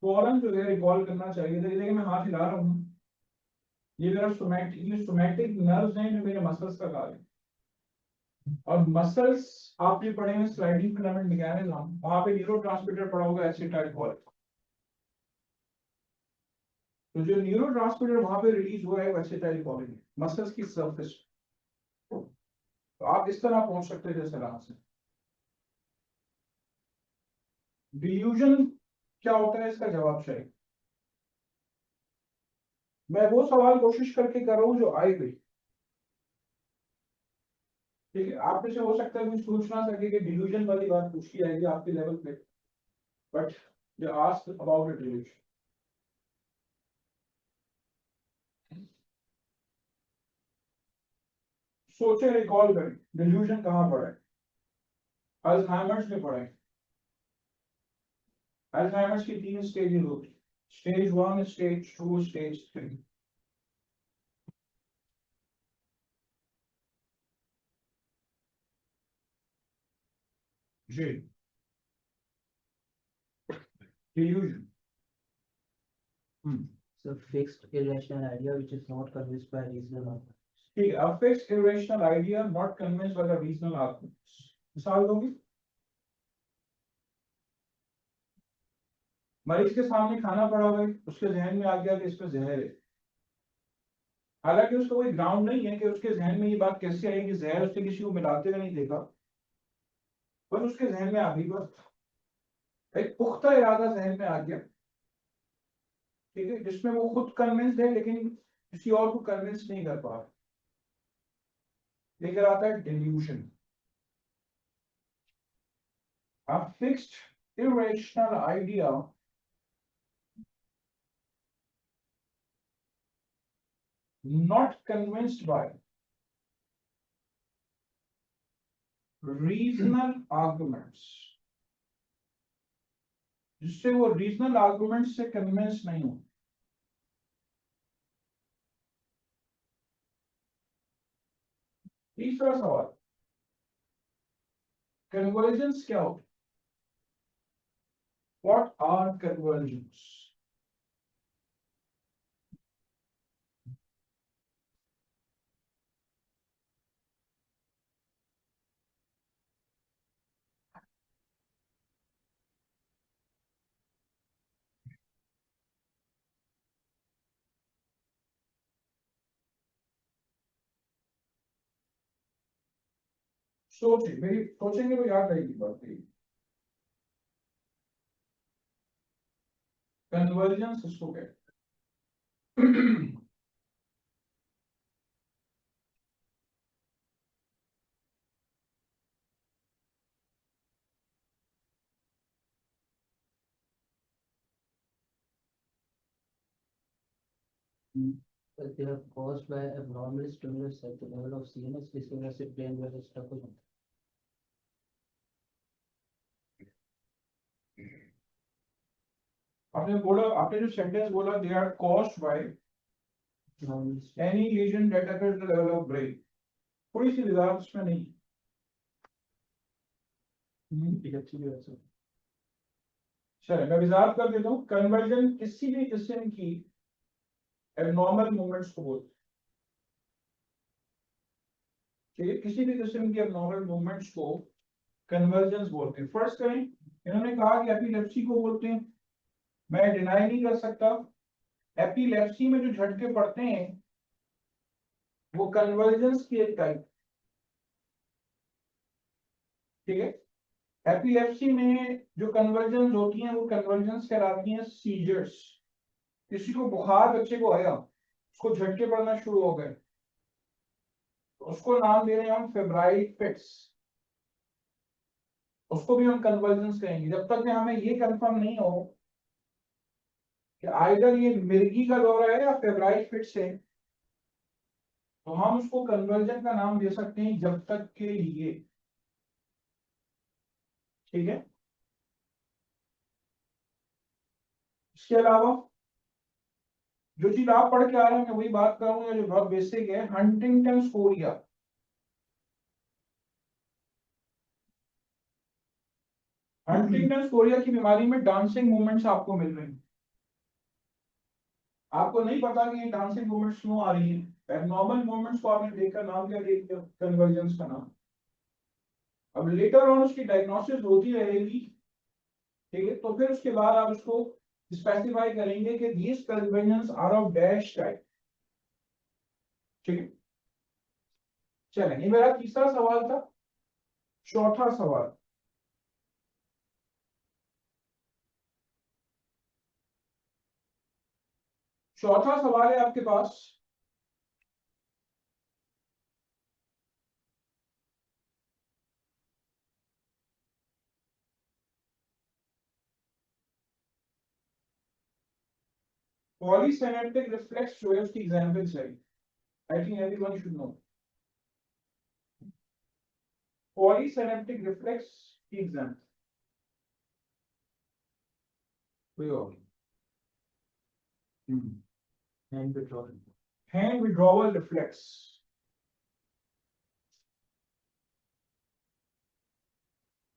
फौरन जो है रिकॉल करना चाहिए था। देखिए मैं हाथ हिला रहा हूँ, ये मेरा सोमैटिक, ये सोमैटिक नर्व्स हैं जो मेरे मसल्स का कार्य है। और मसल्स आपने पढ़े हैं स्लाइडिंग फिलामेंट मैकेनिज्म, वहां पे न्यूरोट्रांसमीटर पढ़ा होगा एसिटाइलकोलिन। तो जो न्यूरोट्रांसमीटर वहां पे रिलीज हुआ है वो एसिटाइलकोलिन मसल्स की सरफेस। तो आप इस तरह पहुंच सकते हैं जैसे राह से। डिल्यूजन क्या होता है, इसका जवाब चाहिए। मैं वो सवाल कोशिश करके कर रहा हूं जो आई गई। ठीक है, आप में से हो सकता है कोई सोच ना सके कि डिल्यूजन वाली बात पूछी जाएगी आपके लेवल पे, बट जो आस्क अबाउट अ डिल्यूजन। सोचे, रिकॉल करें, डिल्यूजन कहाँ पड़ा है। अल्जाइमर्स में पड़ा है। अल्जाइमर्स की 3 स्टेजेस होती है, stage 1, stage 2, stage 3। Ji, delusion. So fixed irrational idea which is not convinced by reasonable argument. ठीक है, a fixed irrational idea not convinced by the reasonable arguments। मिसाल दोगी? मरीज के सामने खाना पड़ा हुआ है, उसके जहन में आ गया कि इसमें जहर है। हालांकि उसका कोई ग्राउंड नहीं है कि उसके जहन में ये बात कैसे आई कि जहर उसने किसी को मिलाते हुए नहीं देखा, बस उसके जहन में आ गई। बस एक पुख्ता इरादा जहन में आ गया, ठीक है, जिसमें वो खुद कन्विंस्ड है लेकिन किसी और को कन्विंस नहीं कर पा रहा। लेकर आता है delusion. A fixed irrational idea not convinced by regional arguments, जिससे वो रीजनल आर्गुमेंट से कन्विंस नहीं हो। तीसरा सवाल, कन्वर्जेंस क्या होता है? What are convergence? सोचे, मेरी सोचेंगे तो याद रहेगी बात। कन्वर्जेंस इसको कहते हैं। But they are caused by abnormal stimulus at the level of CNS, जिसकी वजह से brain वगैरह stuck हो जाता आपने बोला, आपने जो सेंटेंस बोला दे आर कॉज्ड बाय है। Abnormal stimulus. Any lesion that occurs at the level of brain, थोड़ी सी वजाहत उसमें नहीं। ठीक है, ठीक है सर। चलिए मैं वजाहत कर देता हूँ। कन्वर्जन किसी भी किस्म की एबनॉर्मल मूवमेंट्स को बोलते हैं। ठीक है, किसी भी किस्म की एबनॉर्मल मूवमेंट्स को कन्वर्जेंस बोलते हैं। फर्स्ट करें, इन्होंने कहा कि एपिलेप्सी को बोलते हैं। मैं डिनाई नहीं कर सकता, एपिलेप्सी में जो झटके पड़ते हैं वो कन्वर्जेंस की एक टाइप। ठीक है, एपिलेप्सी में जो कन्वर्जेंस होती हैं वो कन्वर्जेंस कहलाती हैं सीजर्स। किसी को बुखार, बच्चे को आया, उसको झटके पड़ना शुरू हो गए, तो उसको नाम दे रहे हैं हम फेब्राइल फिट्स। उसको भी हम कन्वर्जेंस कहेंगे जब तक कि हमें ये कंफर्म नहीं हो कि आइदर ये मिर्गी का दौरा है या फेब्राइल फिट्स है, तो हम उसको कन्वर्जन का नाम दे सकते हैं जब तक के लिए। ठीक है, इसके अलावा जो चीज आप पढ़ के आ रहे हैं मैं वही बात करूंगा जो बहुत बेसिक है, हंटिंगटन कोरिया। हंटिंगटन कोरिया की बीमारी में डांसिंग मूवमेंट्स आपको मिल रहे हैं। आपको नहीं पता कि ये डांसिंग मूवमेंट्स क्यों आ रही है, एबनॉर्मल मूवमेंट्स को आपने देखकर नाम क्या दे दिया, कन्वर्जेंस का नाम। अब लेटर ऑन उसकी डायग्नोसिस होती रहेगी, ठीक है, तो फिर उसके बाद आप उसको स्पेसिफाई करेंगे कि these convergence are of dash type, ठीक है। चलें, ये मेरा तीसरा सवाल था। चौथा सवाल, चौथा सवाल है आपके पास, पॉलीसिनेप्टिक रिफ्लेक्स जो है उसकी एग्जांपल चाहिए। I think everyone should know polysynaptic reflex की एग्जांपल कोई और। hand withdrawal. Hand withdrawal reflex.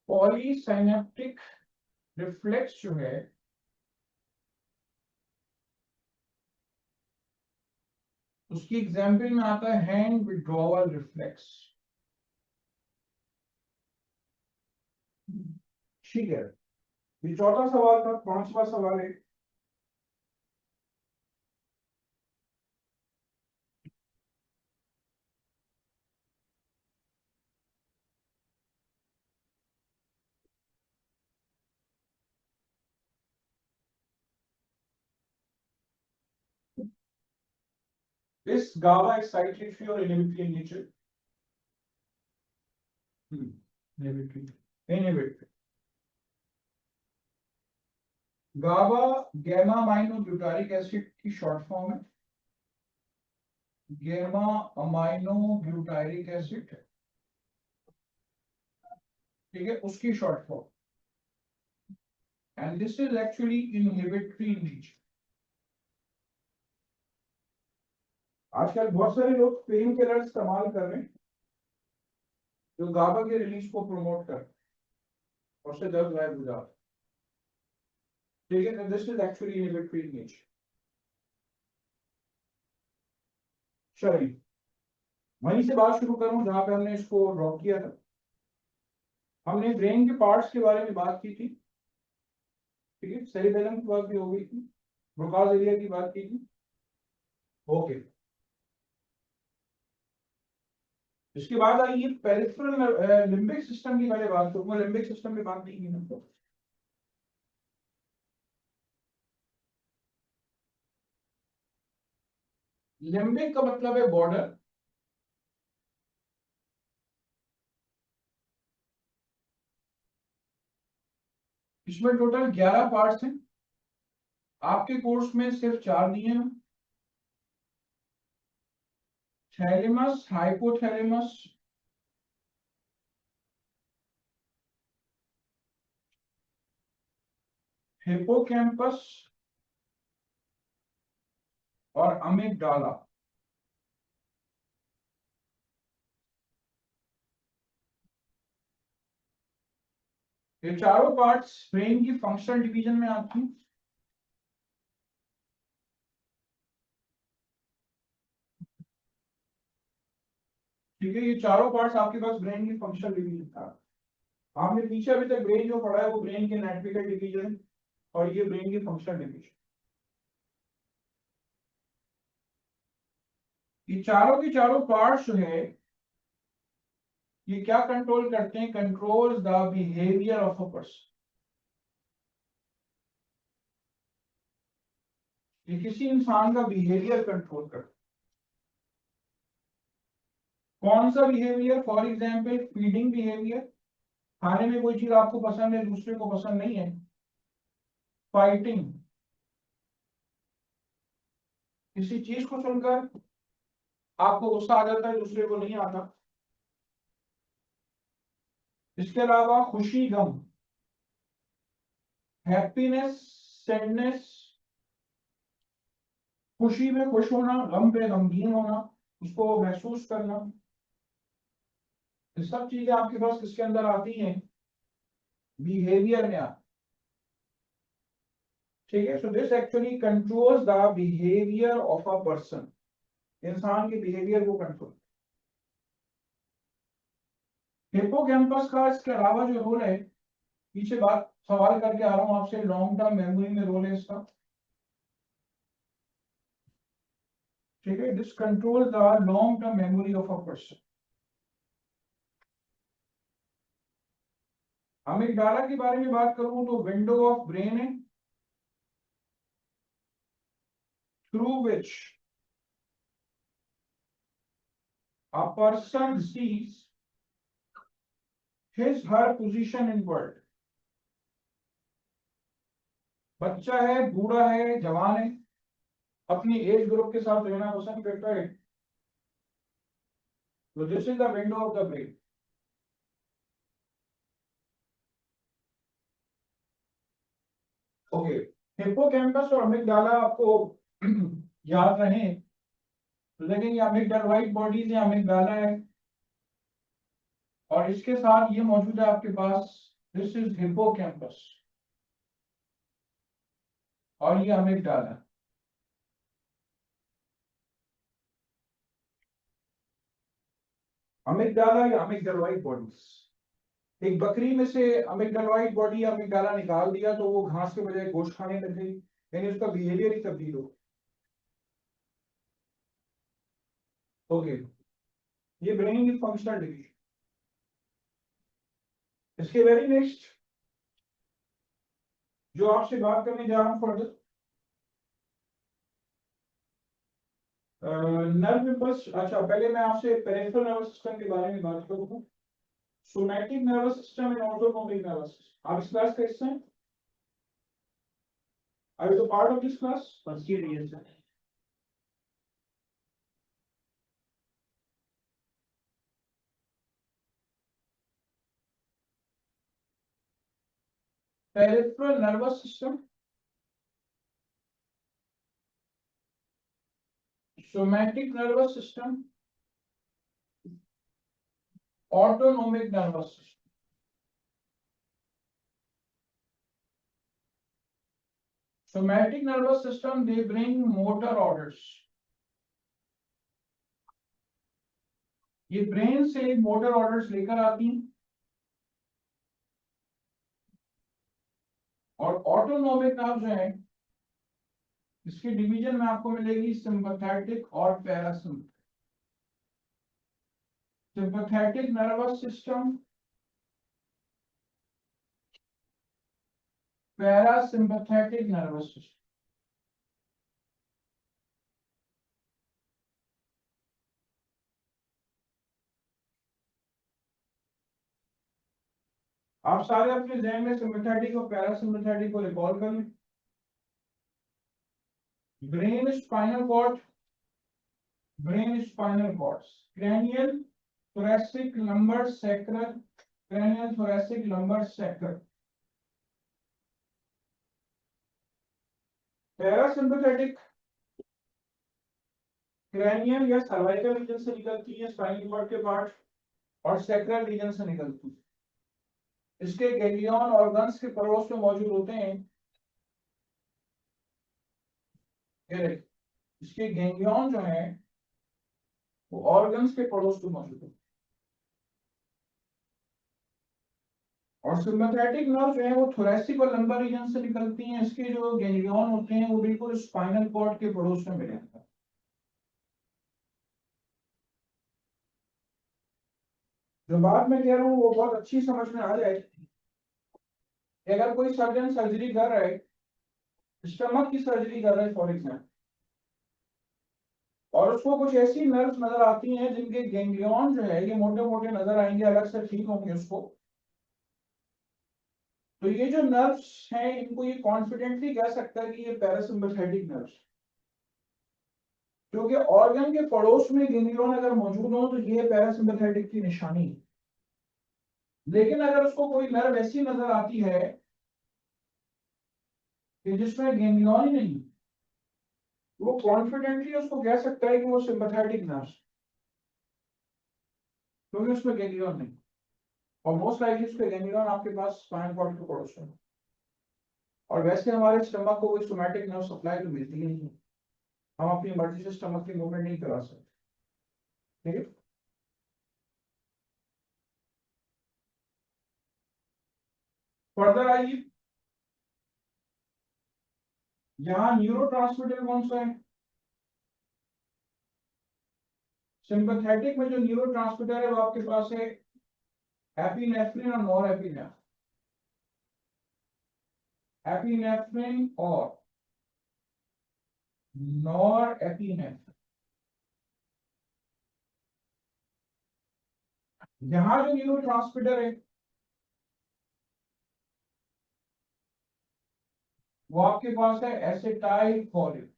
Polysynaptic reflex जो है उसकी एग्जांपल में आता है हैंड विड्रॉवल रिफ्लेक्स, ठीक है। ये चौथा सवाल था। पांचवा सवाल है, is GABA excitatory or inhibitory in nature? Inhibitory. Inhibitory. GABA gamma amino butyric acid की शॉर्ट फॉर्म है, गैमा अमाइनो ब्यूटारिक एसिड, ठीक है, उसकी short form. And this is actually inhibitory in nature. आजकल बहुत सारे लोग पेन किलर इस्तेमाल कर रहे हैं जो गाबा के रिलीज को प्रमोट कर और उससे दर्द गायब हो जाता है, ठीक है। This is actually inhibitory in nature. चलिए, वहीं से बात शुरू करूं जहां पे हमने इसको ड्रॉप किया था। हमने ब्रेन के पार्ट्स के बारे में बात की थी, ठीक है, सेरिबेलम की बात भी हो गई थी, ब्रोकास एरिया की बात की थी, ओके। इसके बाद आइए पेरिफेरल लिम्बिक सिस्टम की पहले बात करूंगा। लिम्बिक सिस्टम की बात नहीं की हमको। लिम्बिक का मतलब है बॉर्डर। इसमें टोटल 11 पार्ट्स हैं, आपके कोर्स में सिर्फ 4 दिए हैं। थैलेमस, हाइपोथैलेमस, हिपोकैम्पस और अमिगडाला। ये चारों पार्ट्स ब्रेन की फंक्शनल डिवीजन में आती हैं, ठीक है। ये चारों पार्ट्स आपके पास ब्रेन की फंक्शनल डिवीजन था। आपने पीछे अभी तक ब्रेन जो पढ़ा है वो ब्रेन के एनाटॉमिकल डिवीजन और ये ब्रेन की फंक्शनल डिवीजन। ये चारों के चारों पार्ट्स जो है ये क्या कंट्रोल करते हैं? Controls the behaviour of a person. ये किसी इंसान का बिहेवियर कंट्रोल करते हैं। कौन सा behaviour? For example feeding behaviour, खाने में कोई चीज आपको पसंद है दूसरे को पसंद नहीं है। फाइटिंग, किसी चीज को सुनकर आपको गुस्सा आ जाता है दूसरे को नहीं आता। इसके अलावा खुशी गम, हैप्पीनेस सैडनेस, खुशी में खुश होना, गम पे गमगीन होना, उसको महसूस करना, ये सब चीजें आपके पास किसके अंदर आती हैं? बिहेवियर में आती। ठीक है, so this actually controls the behaviour of a person, इंसान के बिहेवियर को कंट्रोल। हिप्पोकैम्पस का इसके अलावा जो रोल है, पीछे बात सवाल करके आ रहा हूं आपसे, लॉन्ग टर्म मेमोरी में रोल है इसका। ठीक है, this control the long term memory of a person. Amygdala के बारे में बात करूं तो विंडो ऑफ ब्रेन है, through which a person sees his her position in world। बच्चा है, बूढ़ा है, जवान है, अपनी एज ग्रुप के साथ रहना पसंद करता है, तो this is the window of the brain. Okay, hippocampus और अमिगडाला आपको याद रहे, लेकिन ये अमिगडालोइड बॉडीज है, अमिगडाला है, और इसके साथ ये मौजूद है आपके पास, दिस इज हिप्पोकैम्पस और ये अमिगडाला। अमिगडाला या अमिगडालोइड बॉडीज, एक बकरी में से अमिगडालोइड बॉडी या अमिगडाला निकाल दिया तो वो घास के बजाय गोश्त खाने लग गई, यानी उसका बिहेवियर ही तब्दील हो। ओके, ये ब्रेन की फंक्शनल डिवीजन। इसके वेरी नेक्स्ट जो आपसे बात करने जा रहा हूं फर्दर, नर्व इम्पल्स। अच्छा, पहले मैं आपसे पेरिफेरल नर्वस सिस्टम के बारे में बात करूंगा। Somatic nervous system and autonomic nervous system. आप इस क्लास का हिस्सा हैं? Are you part of this class? First year ये sir. Peripheral nervous system, somatic nervous system, autonomic nervous system. Somatic nervous system they bring motor orders. ये brain से motor orders लेकर आती हैं। और ऑटोनोमिक नर्व जो है, इसकी डिवीजन में आपको मिलेगी सिंपैथेटिक और parasympathetic. Sympathetic nervous system, parasympathetic nervous system. आप सारे अपने जहन में सिंपैथेटिक और पैरासिम्पैथेटिक को रिकॉल कर लें। Brain spinal cord, brain spinal cords, cranial, thoracic, lumbar, sacral, cranial, thoracic, lumbar, sacral। Parasympathetic cranial या सर्वाइकल रीजन से निकलती है, स्पाइनल कॉर्ड के पार्ट, और सैक्रल रीजन से निकलती है। इसके गैंग्लियन ऑर्गन्स के पड़ोस में मौजूद होते हैं। ये देखिए, इसके गैंग्लियन जो है वो ऑर्गन्स के पड़ोस में मौजूद है। और सिम्पैथेटिक नर्व जो है वो थोरैसिक और लंबर रीजन से निकलती हैं। इसके जो गैंग्लियन होते हैं वो बिल्कुल स्पाइनल कॉर्ड के पड़ोस में मिले हैं। जो बात मैं कह रहा हूँ वो बहुत अच्छी समझ में आ जाए। अगर कोई सर्जन सर्जरी कर रहा है, स्टमक की सर्जरी कर रहा है फॉर एग्जाम्पल, और उसको कुछ ऐसी नर्व्स नजर आती हैं जिनके गैंग्लियन जो है ये मोटे मोटे नजर आएंगे, अलग से ठीक होंगे उसको, तो ये जो नर्व्स हैं इनको ये कॉन्फिडेंटली कह सकता है कि ये पैरासिम्पैथेटिक नर्व्स, क्योंकि ऑर्गन के पड़ोस में गैंग्लियन अगर मौजूद हो तो ये पैरासिम्पैथेटिक की निशानी है। लेकिन अगर उसको कोई नर्व ऐसी नजर आती है कि जिसमें गैंग्लियन ही नहीं, वो कॉन्फिडेंटली उसको कह सकता है कि वो सिंपैथेटिक नर्व, क्योंकि उसमें गैंग्लियन नहीं, और मोस्ट लाइकली उसके गैंग्लियन आपके पास स्पाइनल कॉर्ड के पड़ोस में। और वैसे हमारे स्टमक को कोई सोमैटिक नर्व सप्लाई तो मिलती ही नहीं है, हम अपनी मर्जी से स्टमक की मूवमेंट नहीं करा सकते। ठीक है, फर्दर आइए, यहाँ न्यूरो ट्रांसमीटर कौन सा है? सिंपैथेटिक में जो न्यूरो ट्रांसमीटर है वो आपके पास है एपिनेफ्रिन और नॉर एपिनेफ्रिन, एपिनेफ्रिन और नॉर एपिनेफ्रिन। यहाँ जो न्यूरो ट्रांसमीटर है वो आपके पास है एसिटाइल कोलिन।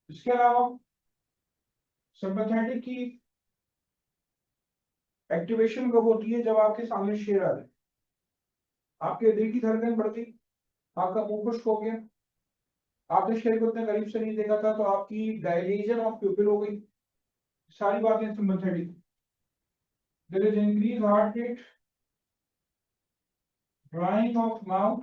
इसके अलावा सिंपैथेटिक की एक्टिवेशन कब होती है? जब आपके सामने शेर आ जाए, आपके दिल की धड़कन बढ़ गई, आपका मुंह खुश्क हो गया, आपने शेर को इतने करीब से नहीं देखा था, तो आपकी डायलेशन ऑफ प्यूपिल हो गई, सारी बातें sympathetic. There is increase heart rate, drying of mouth,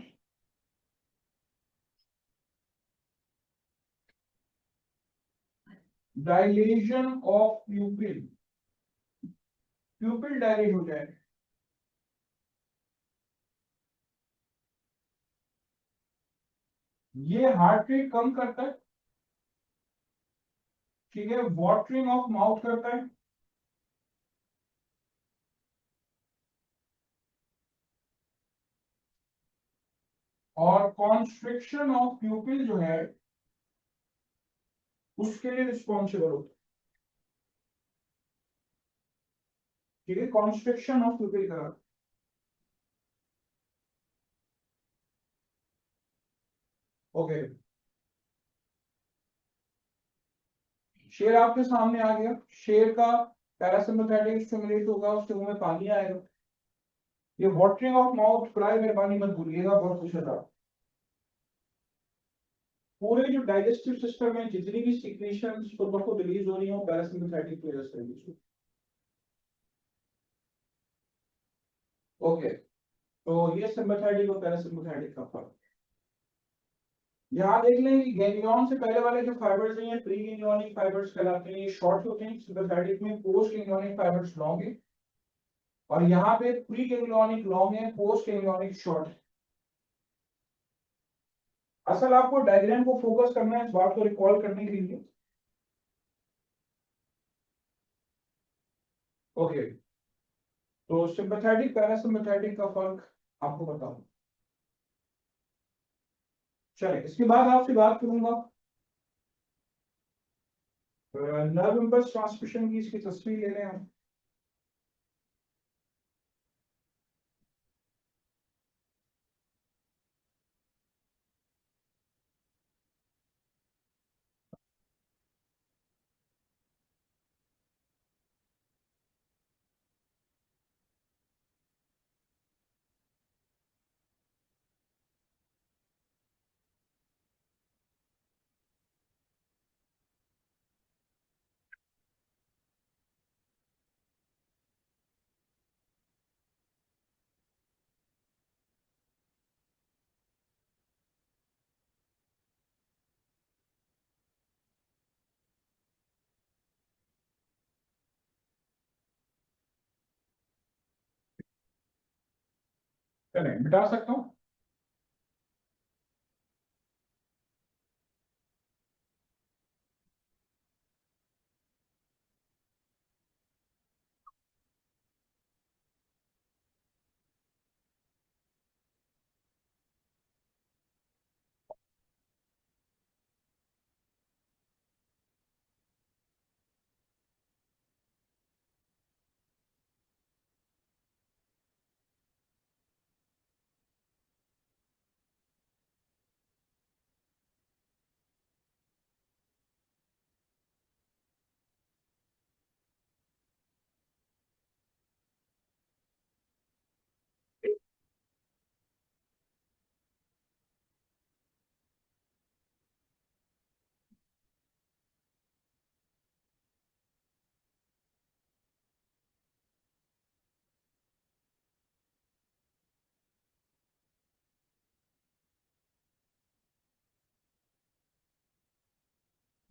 dilation of pupil, pupil dilate हो जाए, ये हार्ट रेट कम करता है। ठीक है, वाटरिंग ऑफ माउथ करता है, और कॉन्स्ट्रिक्शन ऑफ प्यूपिल जो है उसके लिए रिस्पॉन्सिबल होता है। ठीक है, कॉन्स्ट्रिक्शन ऑफ प्यूपिल करा। ओके, शेर आपके सामने आ गया, शेर का पैरासिम्पैथेटिक स्टिमुलेट होगा, उसके मुंह में पानी आएगा। ये वाटरिंग ऑफ माउथ फ्राई मेहरबानी मत भूलिएगा, बहुत कुछ है। पूरे जो डाइजेस्टिव सिस्टम में जितनी भी सिक्रीशंस को रिलीज हो रही है पैरासिम्पैथेटिक की वजह से रिलीज हो। ओके, तो ये सिम्पैथेटिक और पैरासिम्पैथेटिक का फर्क। यहाँ देख लें कि गैंग्लियन से पहले वाले जो फाइबर्स हैं ये प्री गैंग्लियोनिक फाइबर्स कहलाते हैं, ये शॉर्ट होते हैं। सिम्पैथेटिक में पोस्ट गैंग्लियोनिक फाइबर्स लॉन्ग है, और यहाँ पे प्री गैंग्लियोनिक लॉन्ग है, पोस्ट गैंग्लियोनिक शॉर्ट है। असल आपको डायग्राम को फोकस करना है, इस बात को रिकॉल करने के लिए। ओके, तो सिंपैथेटिक पैरासिम्पैथेटिक का फर्क आपको बताऊं। चलिए, इसके बाद आपसे बात करूंगा नर्व इम्पल्स ट्रांसमिशन की, इसकी तस्वीर ले रहे हैं हम। चलें, मिटा सकता हूँ।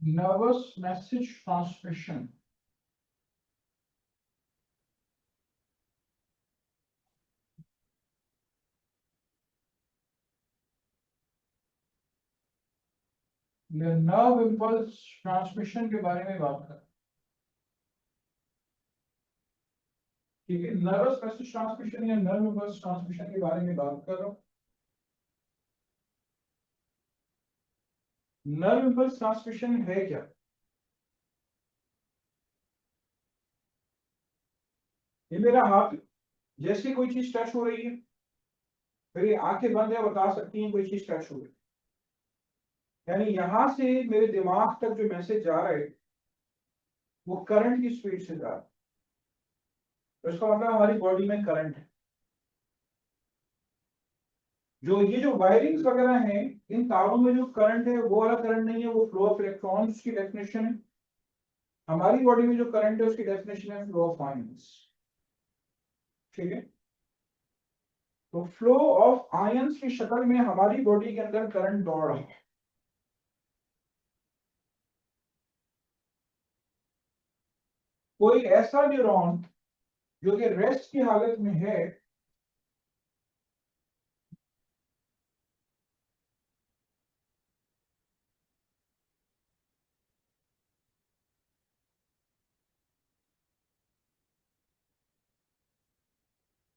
nervous message transmission. Nerve impulse transmission के बारे में बात कर, ठीक है, नर्वस मैसेज ट्रांसमिशन या नर्व इम्पल्स ट्रांसमिशन के बारे में बात कर रहा हूं। नर्व इम्पल्स ट्रांसमिशन है क्या? ये मेरा हाथ, जैसे कोई चीज टच हो रही है, मेरी आंखें बंद है, बता सकती हैं कोई चीज टच हो रही है, यानी यहां से मेरे दिमाग तक जो मैसेज जा रहा है वो करंट की स्पीड से जा रहा है, तो इसका मतलब हमारी बॉडी में करंट है। जो ये जो वायरिंग्स वगैरह हैं, इन तारों में जो करंट है वो वाला करंट नहीं है, वो फ्लो ऑफ इलेक्ट्रॉन्स की डेफिनेशन है। हमारी बॉडी में जो करंट है उसकी डेफिनेशन है फ्लो ऑफ आयंस, ठीक है। तो फ्लो ऑफ आयंस की शक्ल में हमारी बॉडी के अंदर करंट दौड़ रहा है। कोई ऐसा न्यूरॉन जो कि रेस्ट की हालत में है,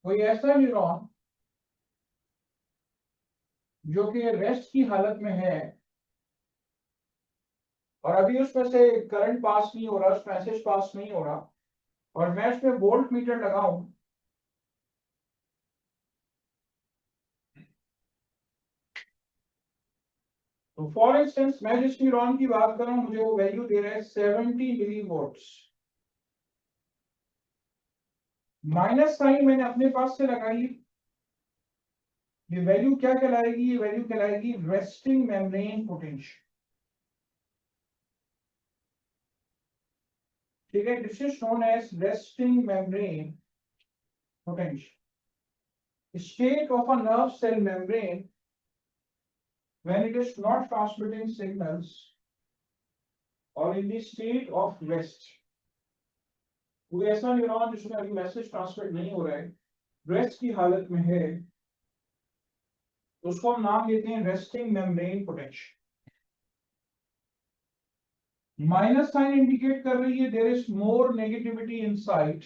कोई ऐसा न्यूरॉन जो कि रेस्ट की हालत में है और अभी उसमें से करंट पास नहीं हो रहा, उस मैसेज पास नहीं हो रहा, और मैं उसमें वोल्ट मीटर लगाऊं, तो फॉर इंस्टेंस मैं जिस न्यूरॉन की बात कर रहा हूं, मुझे वो वैल्यू दे रहा है 70 मिली वोल्ट्स। माइनस साइन मैंने अपने पास से लगाई, ये वैल्यू क्या कहलाएगी? ये वैल्यू कहलाएगी रेस्टिंग मेम्ब्रेन पोटेंशियल, ठीक है। This is known as resting membrane potential, state of a nerve cell membrane when it is not transmitting signals or in the state of rest। कोई ऐसा न्यूरॉन जिसमें अभी मैसेज ट्रांसमिट नहीं हो रहा है, रेस्ट की हालत में है, तो उसको हम नाम देते हैं resting membrane potential. Minus sign indicate कर रही है there is more negativity inside,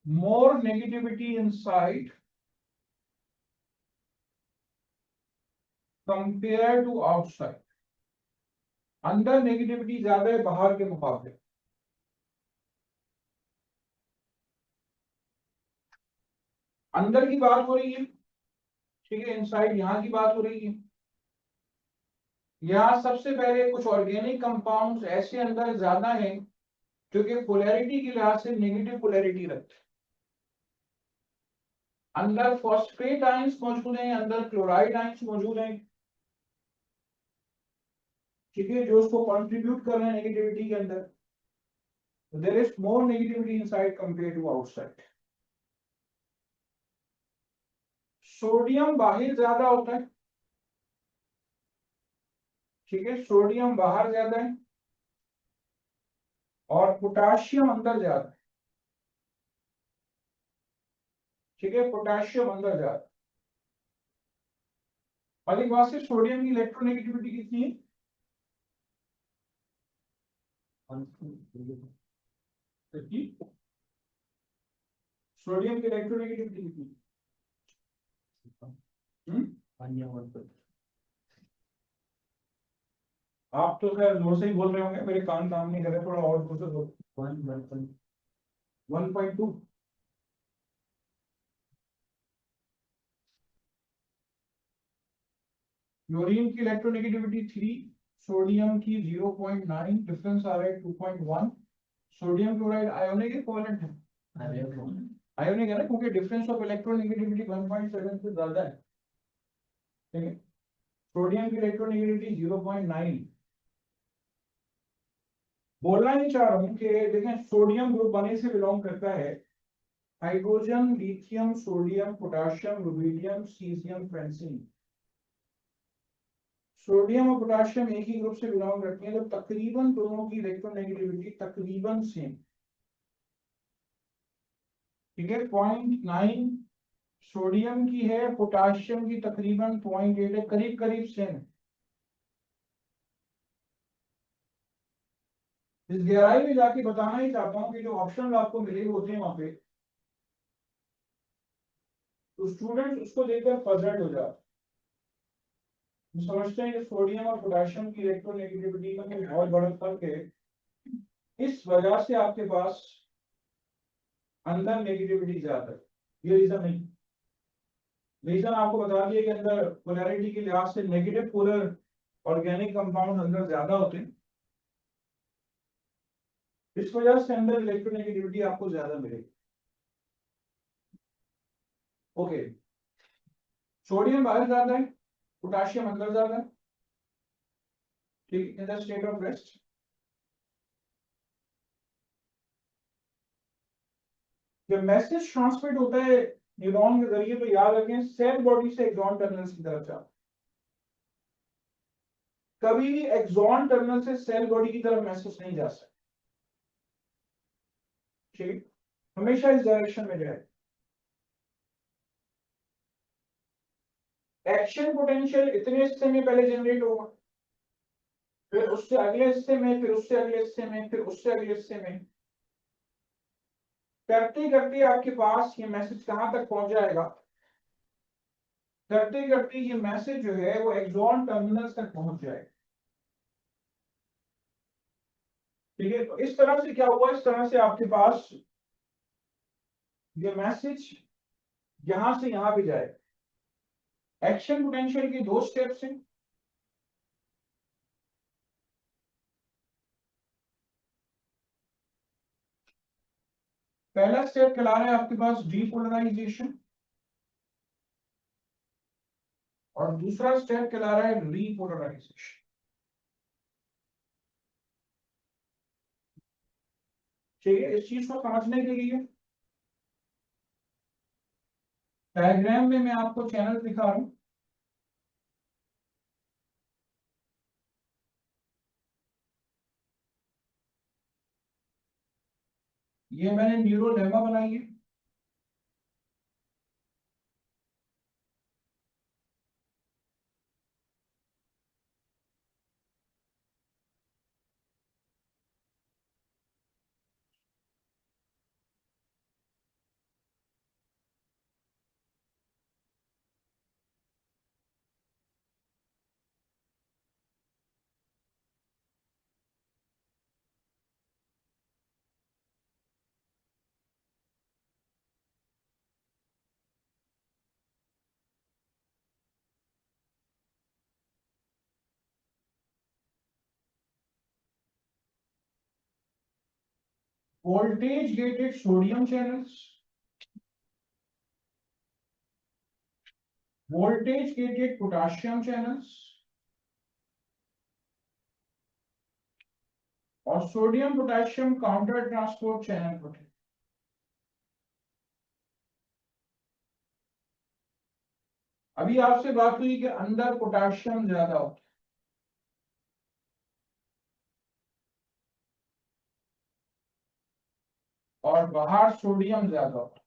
more negativity inside compare to outside. अंदर नेगेटिविटी ज्यादा है बाहर के मुकाबले। अंदर की बात हो रही है, ठीक है, इनसाइड यहाँ की बात हो रही है। यहाँ सबसे पहले कुछ ऑर्गेनिक कंपाउंड्स ऐसे अंदर ज्यादा हैं जो कि पोलैरिटी के लिहाज से नेगेटिव पोलैरिटी रखते हैं। अंदर फॉस्फेट आयंस मौजूद हैं, अंदर क्लोराइड आयंस मौजूद हैं, ठीक है, जो उसको कंट्रीब्यूट कर रहे हैं नेगेटिविटी के अंदर। There is more negativity inside compare to outside. Sodium बाहर ज्यादा होता है, ठीक है, सोडियम बाहर ज्यादा है और पोटाशियम अंदर ज्यादा है, ठीक है, पोटाशियम अंदर ज्यादा है। और एक बात से, सोडियम की इलेक्ट्रोनेगेटिविटी कितनी है? सोडियम की इलेक्ट्रोनेगेटिविटी कितनी है? आप तो खैर जोर से ही बोल रहे होंगे, मेरे कान काम नहीं कर रहे, थोड़ा और जोर से बोलो। 1.2। क्लोरीन की इलेक्ट्रोनेगेटिविटी 3, सोडियम की 0.9, डिफरेंस आ रहा है 2.1। सोडियम क्लोराइड आयोनिक है, कोवेलेंट है? आयोनिक है ना, क्योंकि डिफरेंस ऑफ इलेक्ट्रोनेगेटिविटी 1.7 से ज्यादा है, ठीक है। सोडियम की इलेक्ट्रोनेगेटिविटी 0.9। बोलना ही चाह रहा हूँ कि देखें, सोडियम ग्रुप 1 से बिलोंग करता है hydrogen, lithium, sodium, potassium, rubidium, caesium, Francine. Sodium और पोटाशियम एक ही ग्रुप से बिलोंग करती हैं, तो तकरीबन दोनों की इलेक्ट्रोनेगेटिविटी तकरीबन सेम। ठीक है, 0.9 सोडियम की है, पोटाशियम की तकरीबन 0.8 है, करीब करीब सेम है। इस गहराई में जाके बताना ही चाहता हूँ कि जो ऑप्शन आपको मिले होते हैं वहां पे, तो स्टूडेंट उसको देखकर पजल्ड हो जाते हैं। समझते हैं कि सोडियम और पोटाशियम की इलेक्ट्रोनेगेटिविटी का कोई बहुत बड़ा फर्क है, इस वजह से आपके पास अंदर नेगेटिविटी ज्यादा है, ये रीजन नहीं। रीजन आपको बता दिया कि अंदर पोलैरिटी के लिहाज से नेगेटिव पोलर ऑर्गेनिक कंपाउंड अंदर ज्यादा होते हैं, इस वजह से अंदर इलेक्ट्रोनेगेटिविटी आपको ज्यादा मिलेगी। ओके, सोडियम बाहर ज्यादा है, पोटाशियम अंदर ज्यादा है। ठीक, in the state of rest. जब मैसेज ट्रांसमिट होता है न्यूरॉन के जरिए, तो याद रखें सेल बॉडी से एक्सॉन टर्मिनल की तरफ जाता है, कभी भी एक्सॉन टर्मिनल से सेल बॉडी की तरफ मैसेज नहीं जा सकता। ठीक, हमेशा इस डायरेक्शन में जाए। एक्शन पोटेंशियल इतने हिस्से में पहले जनरेट होगा, फिर उससे अगले हिस्से में, फिर उससे अगले हिस्से में, फिर उससे अगले हिस्से में, करते करते आपके पास ये मैसेज कहां तक पहुंच जाएगा, करते करते ये मैसेज जो है वो एक्सॉन टर्मिनल्स तक पहुंच जाएगा। ठीक है, तो इस तरह से क्या हुआ, इस तरह से आपके पास ये मैसेज यहां से यहां पे जाए। एक्शन पोटेंशियल के दो स्टेप्स हैं। पहला स्टेप कहला रहा है आपके पास डीपोलराइजेशन, और दूसरा स्टेप कहला रहा है रीपोलराइजेशन। ठीक है, इस चीज को समझने के लिए डायग्राम में मैं आपको चैनल दिखा रहा हूं। ये मैंने न्यूरोलेमा बनाई है। Voltage gated sodium channels, voltage gated potassium channels, और sodium potassium counter transport channel protein. अभी आपसे बात हुई कि अंदर पोटेशियम ज्यादा होता है और बाहर सोडियम ज्यादा होता है।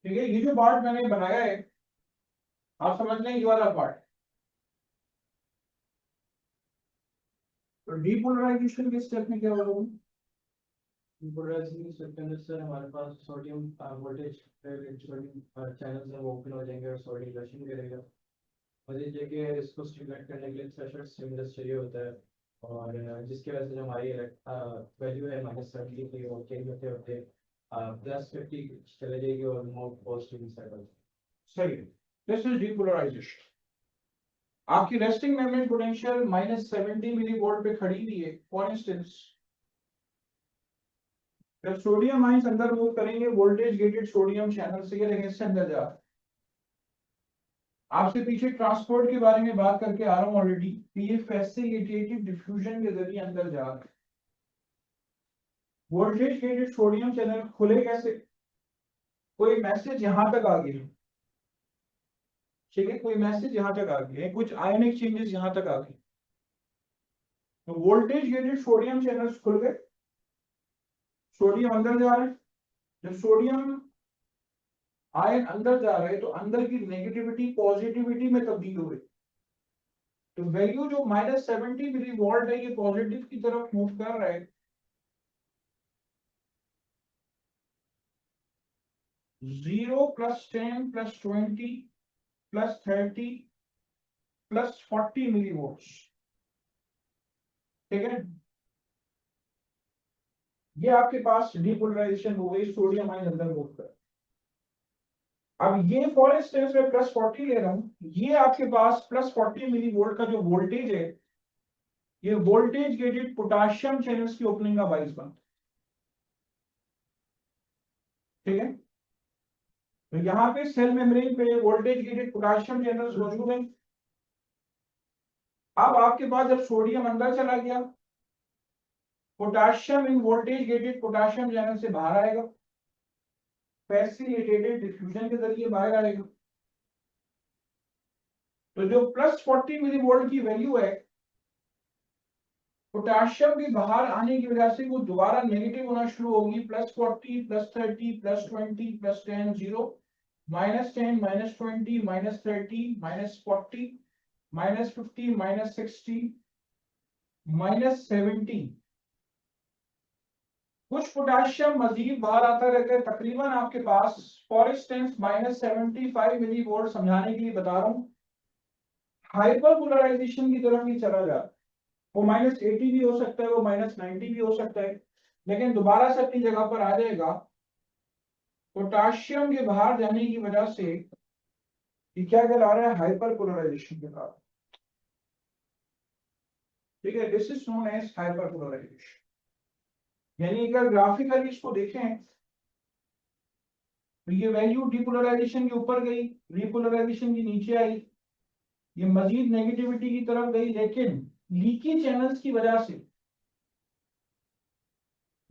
ठीक है, ये जो पार्ट मैंने बनाया है, आप समझ लें ये वाला पार्ट। तो डीपोलराइजेशन के स्टेप में क्या होगा? पोलराइजेशन स्टेप के अंदर सर हमारे पास सोडियम वोल्टेज चैनल्स हैं वो ओपन हो जाएंगे और सोडियम रशिंग करेगा। मुझे जगह इसको स्टिमुलेट करने के लिए थ्रेशोल्ड स्टिमुलस चाहिए होता है, और जिसकी वजह से जो हमारी वैल्यू है -30 की वो चेंज होते होते +50 चले जाएगी और मोर पॉजिटिव साइड। सही है, दिस इज डीपोलराइजेशन। आपकी resting membrane potential -70 millivolt पे खड़ी हुई है। फॉर इंस्टेंस जब सोडियम आयंस अंदर मूव करेंगे वोल्टेज गेटेड सोडियम चैनल से, ये देखें इससे अंदर जा, आपसे पीछे ट्रांसपोर्ट के बारे में बात करके आ रहा हूं ऑलरेडी कि ये फैसिलिटेटेड डिफ्यूजन के जरिए अंदर जा रहा है। वोल्टेज गेटेड सोडियम चैनल खुले कैसे? कोई मैसेज यहां तक आ गया, ठीक है, कोई मैसेज यहां तक आ गया, कुछ आयनिक चेंजेस यहां तक आ गए, तो वोल्टेज गेटेड सोडियम चैनल्स खुल गए, सोडियम अंदर जा रहा है। जब सोडियम आयन अंदर जा रहा है तो अंदर की नेगेटिविटी पॉजिटिविटी में तब्दील हो गई, तो वैल्यू जो -70 मिली वोल्ट है ये पॉजिटिव की तरफ मूव कर रहा है। 0 + 10 + 20 + 30 + 40 मिली वोल्ट, ठीक है, ये आपके पास डीपोलराइजेशन हो गई, सोडियम आयन अंदर मूव कर। अब ये फॉर इंस्टेंस में +40 ले रहा हूं, ये आपके पास +40 मिली वोल्ट का जो वोल्टेज है, ये वोल्टेज गेटेड पोटाशियम चैनल्स की ओपनिंग का बाइस बनता है, ठीक है। तो यहाँ पे सेल मेम्ब्रेन पे वोल्टेज गेटेड पोटाशियम चैनल्स मौजूद हैं। अब आपके पास जब सोडियम अंदर चला गया, पोटाशियम इन वोल्टेज गेटेड पोटाशियम चैनल से बाहर आएगा, फैसिलिटेटेड डिफ्यूजन के जरिए बाहर आएगा। तो जो +40 मिली वोल्ट की वैल्यू है, पोटाशियम भी बाहर आने की वजह से वो दोबारा नेगेटिव होना शुरू होगी, +40 +30 +20 +10 0 -10 -20 -30 -40 -50 -60 -70। कुछ पोटाशियम मजीद बाहर आता रहता है, तकरीबन आपके पास फॉर इंस्टेंस -75 मिली वोल्ट, समझाने के लिए बता रहा हूँ, हाइपर पोलराइजेशन की तरफ ही चला जा, वो -80 भी हो सकता है, वो -90 भी हो सकता है, लेकिन दोबारा से अपनी जगह पर आ जाएगा। पोटाशियम के बाहर जाने की वजह से ये क्या कहला रहा है, हाइपर पोलराइजेशन के कारण, ठीक है, this is known as hyperpolarisation. यानी अगर ग्राफिकली इसको देखें तो ये वैल्यू डिपोलराइजेशन के ऊपर गई, रिपोलराइजेशन की नीचे आई, ये मजीद नेगेटिविटी की तरफ गई, लेकिन लीकी चैनल्स की वजह से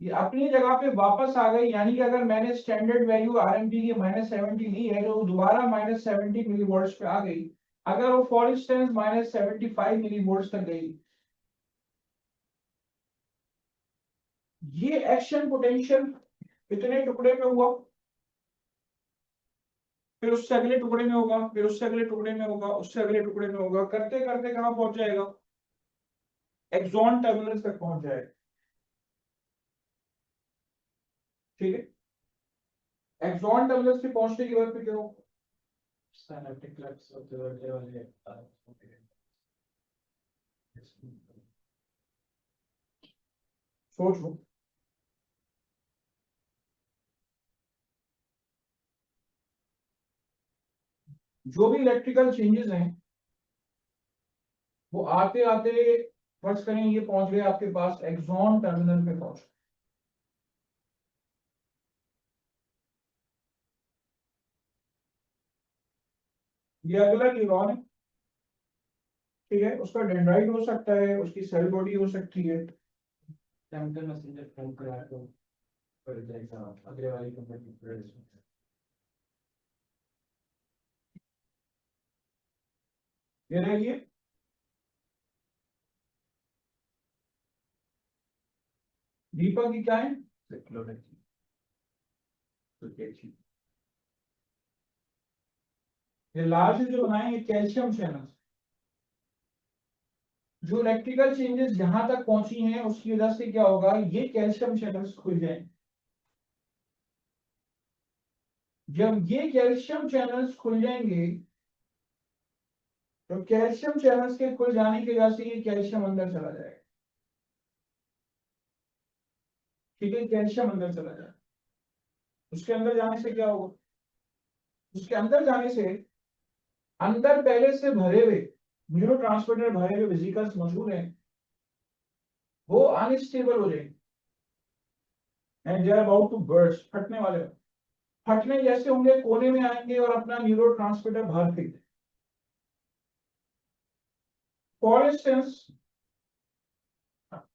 ये अपनी जगह पे वापस आ गई। यानी कि अगर मैंने स्टैंडर्ड वैल्यू आरएमपी की -70 ली है, तो वो दोबारा -70 मिली वोल्ट्स पे आ गई। अगर वो फॉर इंस्टेंस -75 मिली वोल्ट्स तक गई, ये एक्शन पोटेंशियल इतने टुकड़े में हुआ, फिर उससे अगले टुकड़े में होगा, फिर उससे अगले टुकड़े में होगा, उससे अगले टुकड़े में होगा, करते करते कहां पहुंच जाएगा, एक्सॉन टर्मिनल तक पहुंच जाएगा, ठीक है। एक्सॉन टर्मिनल से पहुंचने के बाद फिर क्या होगा, सिनेप्टिक क्लेफ्ट्स होते हुए वाले सोच लो। जो भी इलेक्ट्रिकल चेंजेस हैं वो आते आते फर्ज करें ये पहुंच गए आपके पास एक्सॉन टर्मिनल पे पहुंच, ये अगला न्यूरॉन है, ठीक है, उसका डेंड्राइट हो सकता है, उसकी सेल बॉडी हो सकती है। केमिकल मैसेंजर फॉर्म करा तो कर जाएगा अगले वाली कंपनी। ये देखिए, दीपक की क्या है, ये लाल से जो बनाए ये कैल्शियम चैनल, जो इलेक्ट्रिकल चेंजेस यहां तक पहुंची हैं उसकी वजह से क्या होगा, ये कैल्शियम चैनल्स खुल जाएंगे। जब ये कैल्शियम चैनल्स खुल जाएंगे, तो कैल्शियम चैनल्स के खुल जाने की वजह से ये कैल्शियम अंदर चला जाएगा, ठीक है, कैल्शियम अंदर चला जाएगा। उसके अंदर जाने से क्या होगा, उसके अंदर जाने से अंदर पहले से भरे हुए न्यूरोट्रांसमीटर भरे हुए वेसिकल्स मौजूद हैं, वो अनस्टेबल हो जाएंगे and they are about to burst, फटने वाले हैं। फटने जैसे होंगे, कोने में आएंगे और अपना न्यूरोट्रांसमीटर बाहर फेंक देंगे। फॉर इंस्टेंस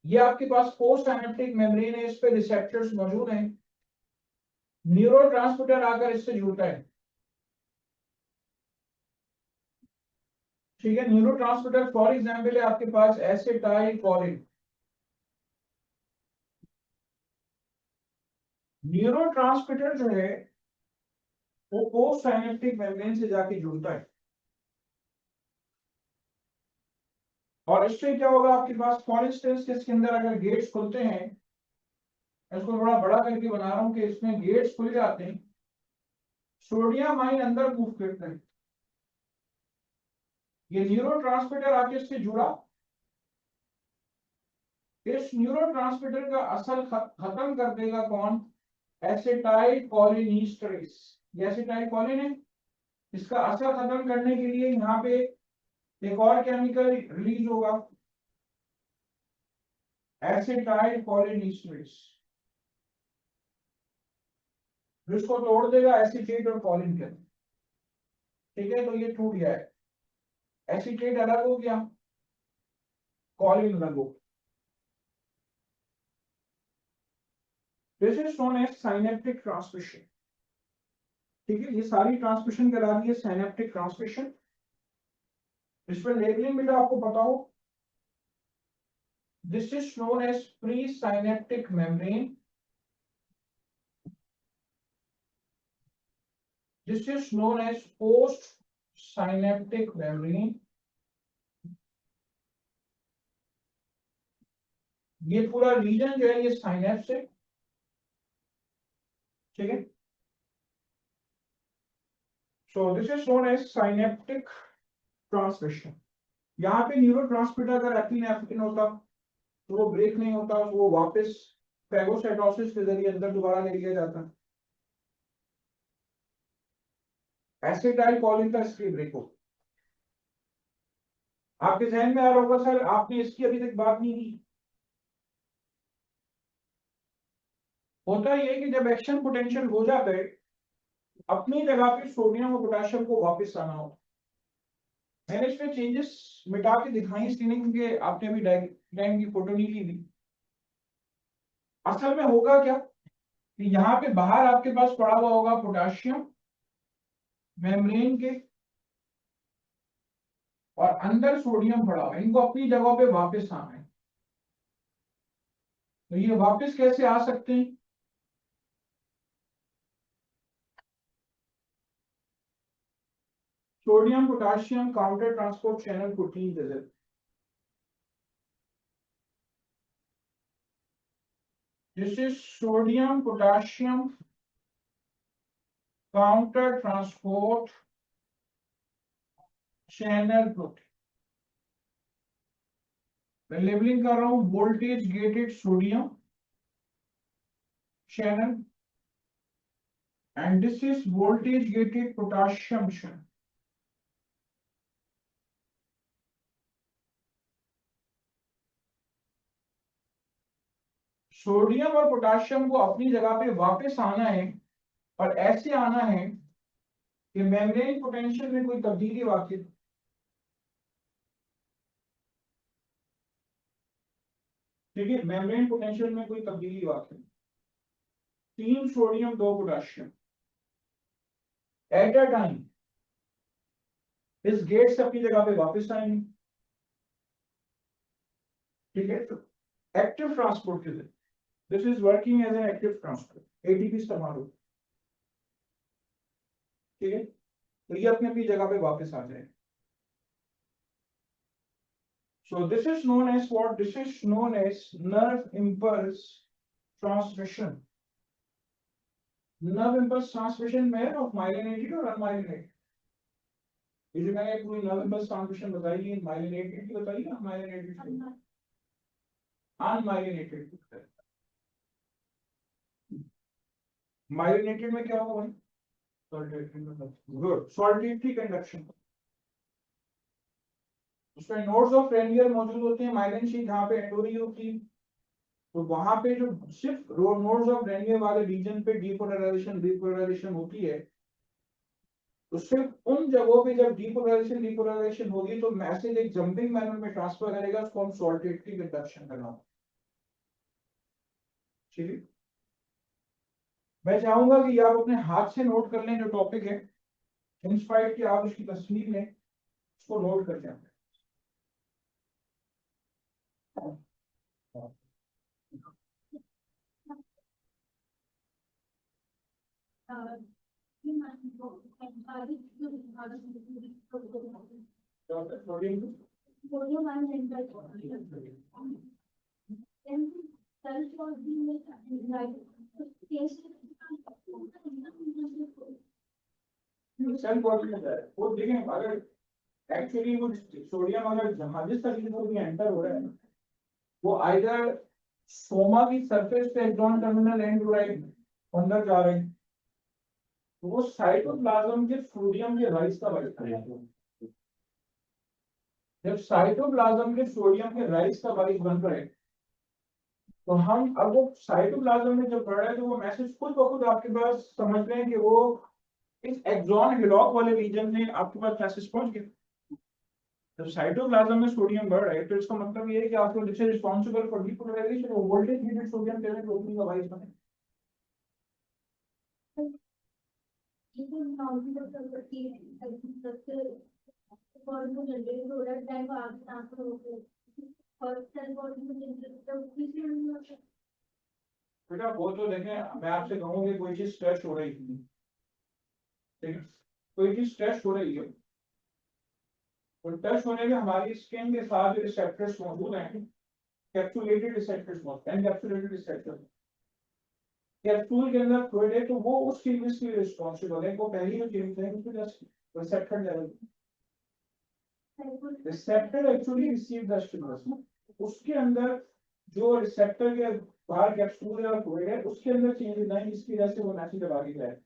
ये आपके पास पोस्ट साइनेप्टिक मेम्ब्रेन है, इस पे रिसेप्टर्स मौजूद हैं, न्यूरोट्रांसमीटर आकर इससे जुड़ता है। ठीक है, न्यूरोट्रांसमीटर फॉर एग्जांपल है आपके पास एसिटाइल कोलिन। न्यूरोट्रांसमीटर जो है वो पोस्ट साइनेप्टिक मेम्ब्रेन से जाके जुड़ता है, और इससे क्या होगा आपके पास, फॉर इंस्टेंस इसके अंदर अगर गेट्स खुलते हैं, इसको थोड़ा बड़ा करके बना रहा हूं कि इसमें गेट्स खुल जाते हैं, सोडियम आयन अंदर मूव करते हैं, ये न्यूरोट्रांसमीटर आके इससे जुड़ा, इस न्यूरोट्रांसमीटर का असर खत्म कर देगा कौन, एसिटाइल कोलिनेस्टरेज। ये एसिटाइल कोलिन है, इसका असर खत्म करने के लिए यहाँ पे एक और केमिकल रिलीज होगा, एसिटाइल कोलिनेस्टरेज, जिसको तोड़ देगा एसिटेट और कॉलिन के। ठीक है, तो ये टूट गया है, एसिटेट अलग हो गया, कॉलिन अलग हो गया। This is known as synaptic transmission. ठीक है, ये सारी ट्रांसमिशन करा दी है साइनेप्टिक ट्रांसमिशन। इस पर लेबलिंग भी आपको पता हो, this is known as presynaptic membrane, this is known as postsynaptic membrane. ये पूरा रीजन जो है ये साइनेप्स है। ठीक है, so this is known as synaptic transmission. यहाँ पे न्यूरोट्रांसमीटर अगर एपिनेफ्रिन होता तो वो ब्रेक नहीं होता, वो वापस फेगोसाइटोसिस के जरिए अंदर दोबारा ले लिया जाता। एसिटाइल कोलिन का इसलिए ब्रेक हो। आपके जहन में आ रहा होगा सर आपने इसकी अभी तक बात नहीं की। होता ये कि जब एक्शन पोटेंशियल हो जाता है, अपनी जगह पे सोडियम और पोटेशियम को वापस आना हो। मैंने इसमें चेंजेस मिटा के दिखाई इसलिए नहीं क्योंकि आपने अभी डायग्राम की फोटो नहीं ली थी। असल में होगा क्या कि यहाँ पे बाहर आपके पास पड़ा हुआ होगा पोटेशियम मेम्ब्रेन के, और अंदर सोडियम पड़ा हुआ है, इनको अपनी जगह पे वापस आना है। तो ये वापस कैसे आ सकते हैं, sodium potassium counter transport channel protein के जरिए। This is sodium potassium counter transport channel protein. मैं लेबलिंग कर रहा हूं, voltage gated sodium channel, and this is voltage gated potassium channel. Sodium और पोटेशियम को अपनी जगह पे वापस आना है, और ऐसे आना है कि मेम्ब्रेन पोटेंशियल में कोई तब्दीली वाकई। ठीक है, मेम्ब्रेन पोटेंशियल में कोई तब्दीली वाकई, 3 sodium 2 potassium at a time इस गेट से अपनी जगह पे वापस आएंगे। ठीक है, तो एक्टिव ट्रांसपोर्ट के लिए this is working as an active transport, ATP इस्तेमाल हो। ठीक है, तो ये अपनी जगह पे वापस आ जाए। So this is known as what? This is known as nerve impulse transmission. Nerve impulse transmission made of myelinated or unmyelinated? ये जो मैंने पूरी nerve impulse transmission बताई है, myelinated की बताई है, unmyelinated? Unmyelinated। myelinated में क्या होगा भाई? Good. Solitary conduction। उसमें नोड्स ऑफ रेनियर मौजूद होते हैं, माइलिन शीट जहाँ पे एंडोरी होती है, तो वहां पे जो सिर्फ नोड्स ऑफ रेनियर वाले रीजन पे डीपोलराइजेशन होती है, तो सिर्फ उन जगहों पे जब डीपोलराइजेशन होगी तो मैसेज एक जंपिंग मैनर में ट्रांसफर करेगा, उसको हम सॉल्टेटरी कंडक्शन कहते हैं। ठीक है, मैं चाहूंगा कि आप अपने हाथ से नोट कर लें जो टॉपिक है, इंस्पायर्ड कि आप उसकी तस्वीर लें, उसको नोट करके आएं। सेल बॉडी है वो देखें, अगर एक्चुअली वो सोडियम अगर जहां जिस तरीके से भी एंटर हो रहा है, वो आइदर सोमा की सरफेस पे इलेक्ट्रॉन टर्मिनल एंड क्लोराइड अंदर जा रहे हैं, तो वो साइटोप्लाज्म के सोडियम के राइज का बाइस करेगा। जब साइटोप्लाज्म के सोडियम के राइज का बाइस बन रहे हैं, तो हम अब वो साइटोप्लाज्म में जब बढ़ रहा है तो वो मैसेज खुद ब खुद आपके पास समझ रहे हैं कि वो इस एक्सॉन हिलॉक वाले रीजन में आपके पास मैसेज पहुंच गया। जब साइटोप्लाज्म में सोडियम बढ़ रहा है तो इसका मतलब ये है कि आपको this is responsible for depolarisation of voltage needed sodium channel opening का वाइस बने। बेटा वो तो देखें, मैं आपसे कहूँ कि कोई चीज स्ट्रेच हो रही थी, ठीक है, कोई चीज स्ट्रेच हो रही है, तो टच होने में हमारी स्किन के साथ जो रिसेप्टर्स मौजूद हैं, कैप्सुलेटेड रिसेप्टर्स मौजूद हैं, एनकैप्सुलेटेड रिसेप्टर्स, कैप्सूल के अंदर फ्लूइड है, तो वो उस चीज के लिए रिस्पॉन्सिबल है। वो पहली जो चीज है उसको just receptor level, receptor actually receive the stimulus, उसके अंदर जो रिसेप्टर के बाहर कैप्सूल या फ्लूइड है उसके अंदर चेंजेस आए, इसकी वजह से वो मैसेज जब आगे जाए।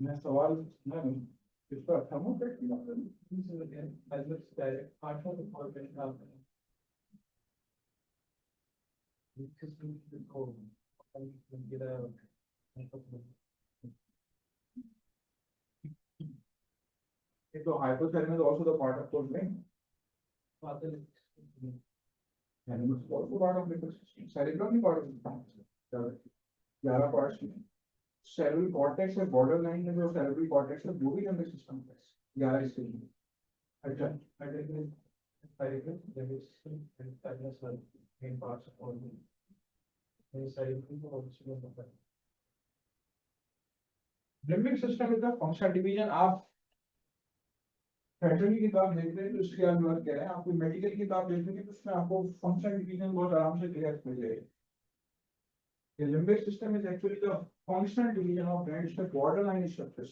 मैं सवाल मैं इसका अच्छा हूँ ये तो hypothalamus also the part of the brain, and it's also part of the system, cerebrum भी part of the system, 11 parts में cerebral cortex है, border line में जो cerebral cortex है वो भी nervous system का है, 11 स्टेज में। अच्छा, limbic system is the functional division. आप फेडरल की किताब देख रहे हैं तो उसके अंदर कह रहे हैं, आपको मेडिकल की किताब देख रहे हैं तो उसमें आपको फंक्शनल डिवीजन बहुत आराम से क्लियर मिल जाएगा। The limbic system is actually the functional division of brain. It's the borderline structure.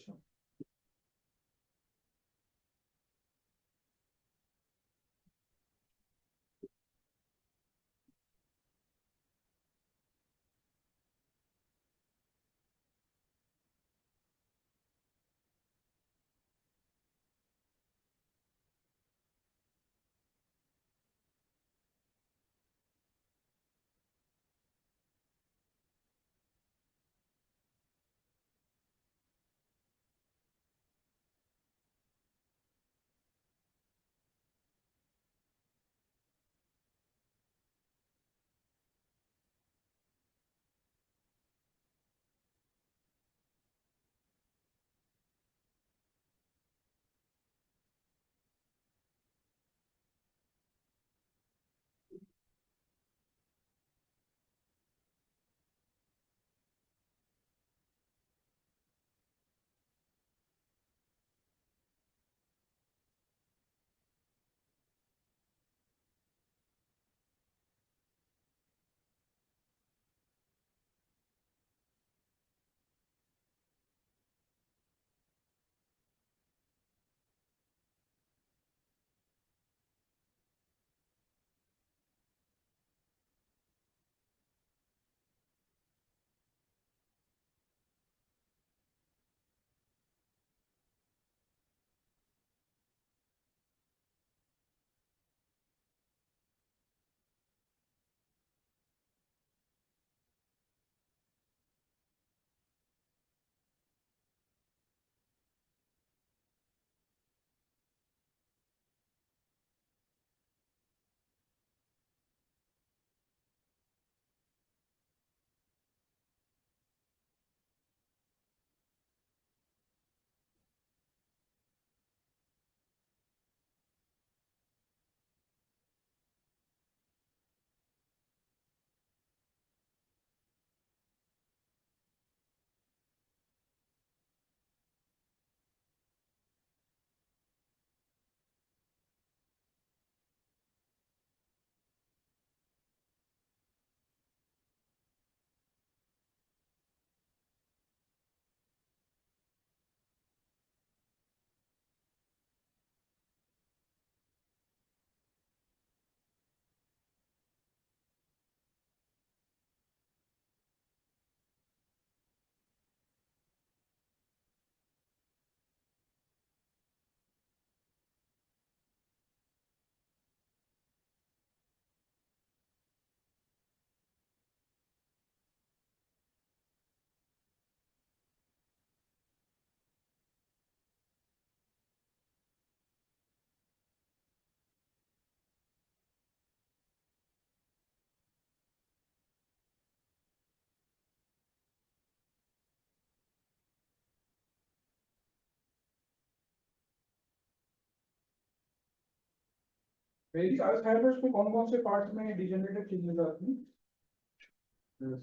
मेरी अल्जाइमर्स में कौन कौन से पार्ट में डिजेनरेटिव चेंजेस आती हैं?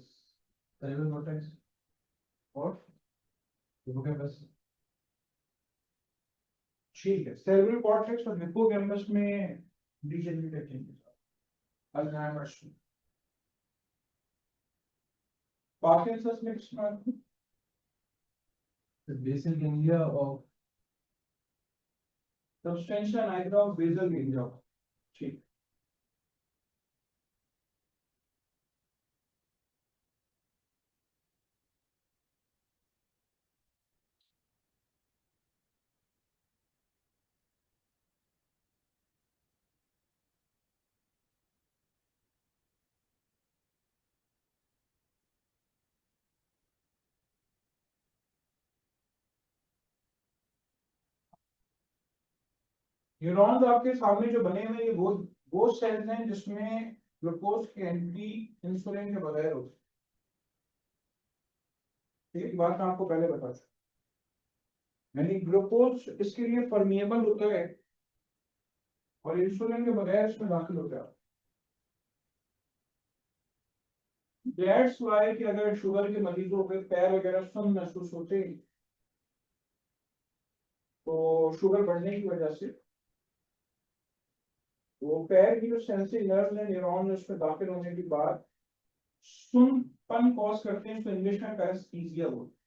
सेरेब्रल कॉर्टेक्स और हिप्पोकैम्पस। ठीक है, सेरेब्रल कॉर्टेक्स और हिप्पोकैम्पस में डिजेनरेटिव चेंजेस अल्जाइमर्स में। पार्किंसंस में किसमें आती है? बेसल गैंग्लिया और सब्सटेंशिया नाइग्रा और बेसल गैंग्लिया। ठीक। न्यूरॉन्स आपके सामने जो बने हुए हैं, ये वो सेल्स हैं जिसमें ग्लूकोज की एंट्री इंसुलिन के बगैर होती है। एक बात मैं आपको पहले बता चुका, यानी ग्लूकोज इसके लिए परमिएबल होता है और इंसुलिन के बगैर इसमें दाखिल होता है। दैट्स वाई कि अगर शुगर के मरीजों के पैर वगैरह सुन महसूस होते हैं, तो शुगर बढ़ने की वजह से वो पैर की जो सेंसिटिव नर्व है, न्यूरॉन उसमें दाखिल होने के बाद सुनपन कॉज करते हैं। तो इंग्लिश में पैरेस्थीसिया बोलते हैं।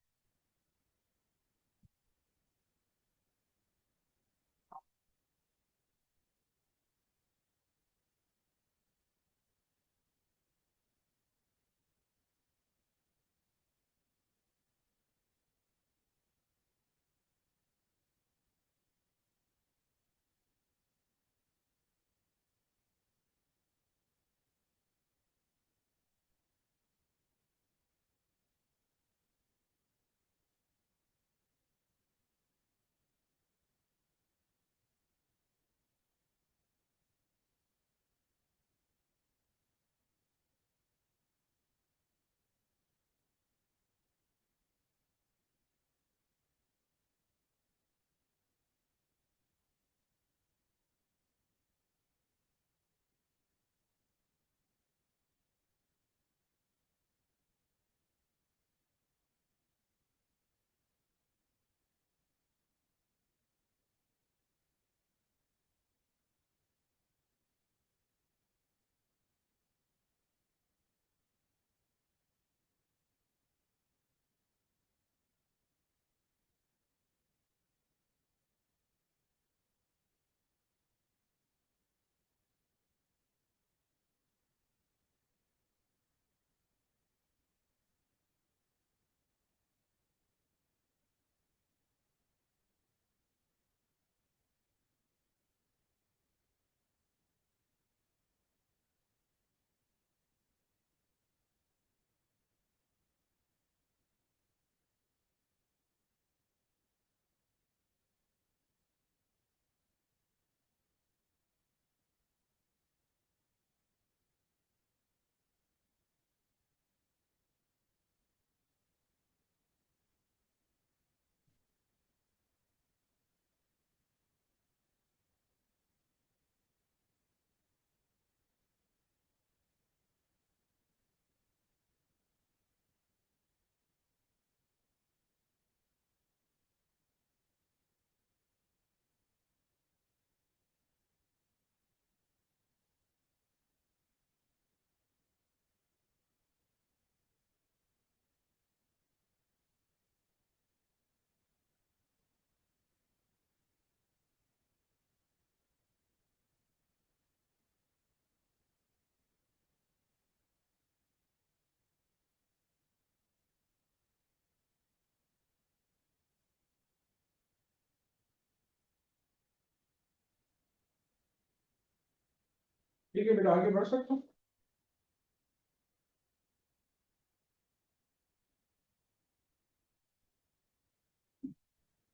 ठीक है बेटा, आगे बढ़ सकता हूँ?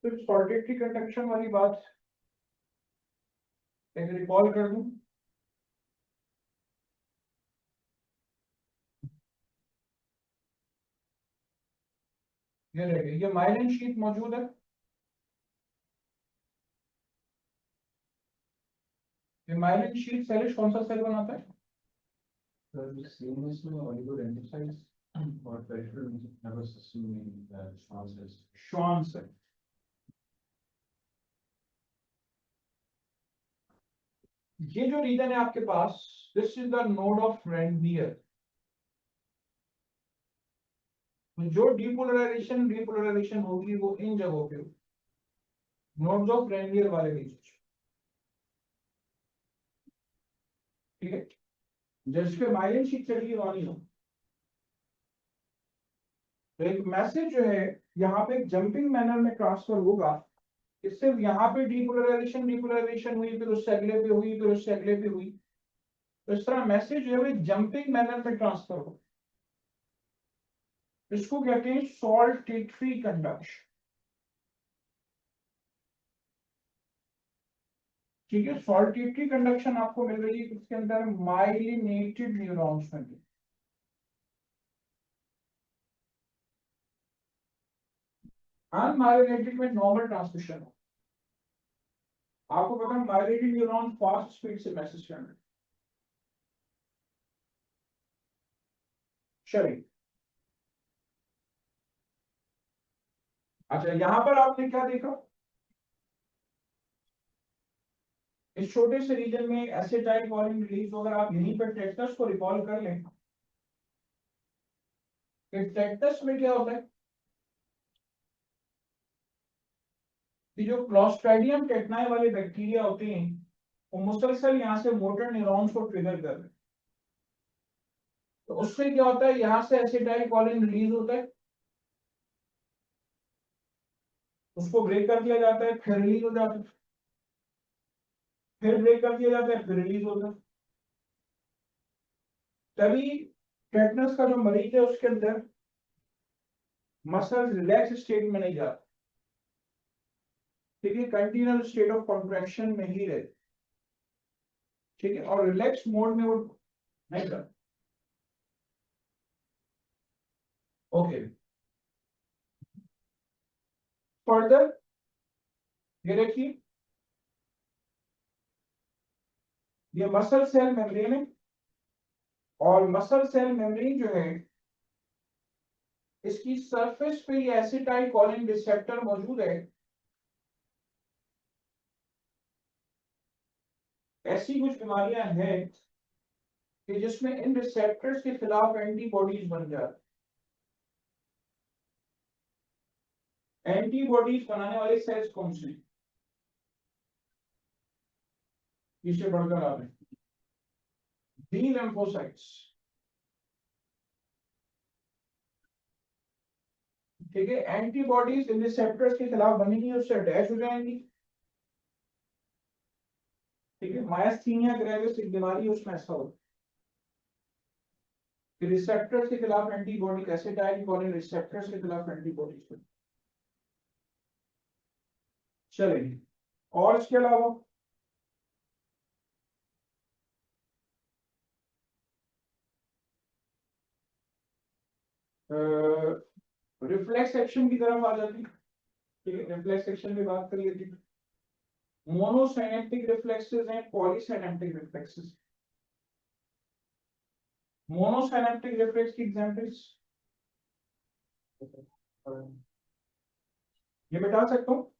तो सॉर्टेड कंडक्शन वाली बात एक रिकॉल कर दूं। ये देखिए, ये माइलिन शीट मौजूद है। ये माइलिन शीट सेल कौन सा सेल बनाता है? सर सेम इसमें ऑलिगोडेंड्रोसाइट्स और पेरिफेरल नर्वस सिस्टम में श्वान सेल्स। Schwann cell. ये जो रीजन है आपके पास, this is the node of Ranvier. जो डीपोलराइजेशन होगी वो इन जगहों पे, नोड्स ऑफ रेनवियर वाले रीजन। ठीक है, जिस पे माइलिन शीट चढ़ी वाली हो, तो एक मैसेज जो है यहाँ पे एक जंपिंग मैनर में ट्रांसफर होगा। इससे यहाँ पे डीपोलराइजेशन हुई, फिर उससे अगले पे हुई, फिर उससे अगले पे हुई। तो इस तरह मैसेज जो है वो जंपिंग मैनर में ट्रांसफर हो। इसको कहते हैं सॉल्टेटरी कंडक्शन। ठीक है, सॉल्टेटरी कंडक्शन आपको मिल रही है किसके अंदर? माइलिनेटेड न्यूरॉन्स में। अनमाइलिनेटेड में नॉर्मल ट्रांसमिशन हो। आपको पता है माइलिनेटेड न्यूरॉन फास्ट स्पीड से मैसेज करने। चलिए, अच्छा यहां पर आपने क्या देखा? इस छोटे से रीजन में एसिटाइल कोलिन रिलीज हो। अगर आप यहीं पर टेक्टस को रिकॉल कर लें, कि टेक्टस में क्या होता है कि जो क्लॉस्ट्राइडियम टेक्नाई वाले बैक्टीरिया होते हैं, वो मुसलसल यहाँ से मोटर न्यूरॉन्स को ट्रिगर कर रहे हैं। तो उससे क्या होता है, यहाँ से एसिटाइल कोलिन रिलीज होता है, उसको ब्रेक कर दिया जाता है, फिर रिलीज हो जाता है, फिर ब्रेक कर दिया जाता है, फिर रिलीज होता है। तभी टेटनस का जो मरीज है उसके अंदर मसल रिलैक्स स्टेट में नहीं जाता। ठीक है, कंटिन्यूअस स्टेट ऑफ कॉन्ट्रैक्शन में ही रहते। ठीक है, और रिलैक्स मोड में वो नहीं जाता। ओके, फर्दर ये देखिए, ये मसल सेल मेम्ब्रेन है, और मसल सेल मेम्ब्रेन जो है इसकी सरफेस पे ये एसिटाइल कोलिन रिसेप्टर मौजूद है। ऐसी कुछ बीमारियां हैं कि जिसमें इन रिसेप्टर्स के खिलाफ एंटीबॉडीज बन जाती। एंटीबॉडीज बनाने वाले सेल्स कौन से हैं? पीछे बढ़कर आ रहे हैं, डी लिम्फोसाइट्स। ठीक है, एंटीबॉडीज इन रिसेप्टर्स के खिलाफ बनेगी, उससे अटैच हो जाएंगी। ठीक है, मायस्थीनिया ग्रेविस एक बीमारी है, उसमें ऐसा होता है कि रिसेप्टर्स के खिलाफ एंटीबॉडी, एसिटाइल कोलिन रिसेप्टर्स के खिलाफ एंटीबॉडीज। चलेंगे, और इसके अलावा रिफ्लेक्स एक्शन की तरफ आ जाती है। ठीक है, रिफ्लेक्स एक्शन में बात कर लेती है। मोनोसाइनेप्टिक रिफ्लेक्सेस हैं, पॉलीसाइनेप्टिक रिफ्लेक्सेस। मोनोसाइनेप्टिक रिफ्लेक्स की एग्जांपल्स ये बता सकता हूँ।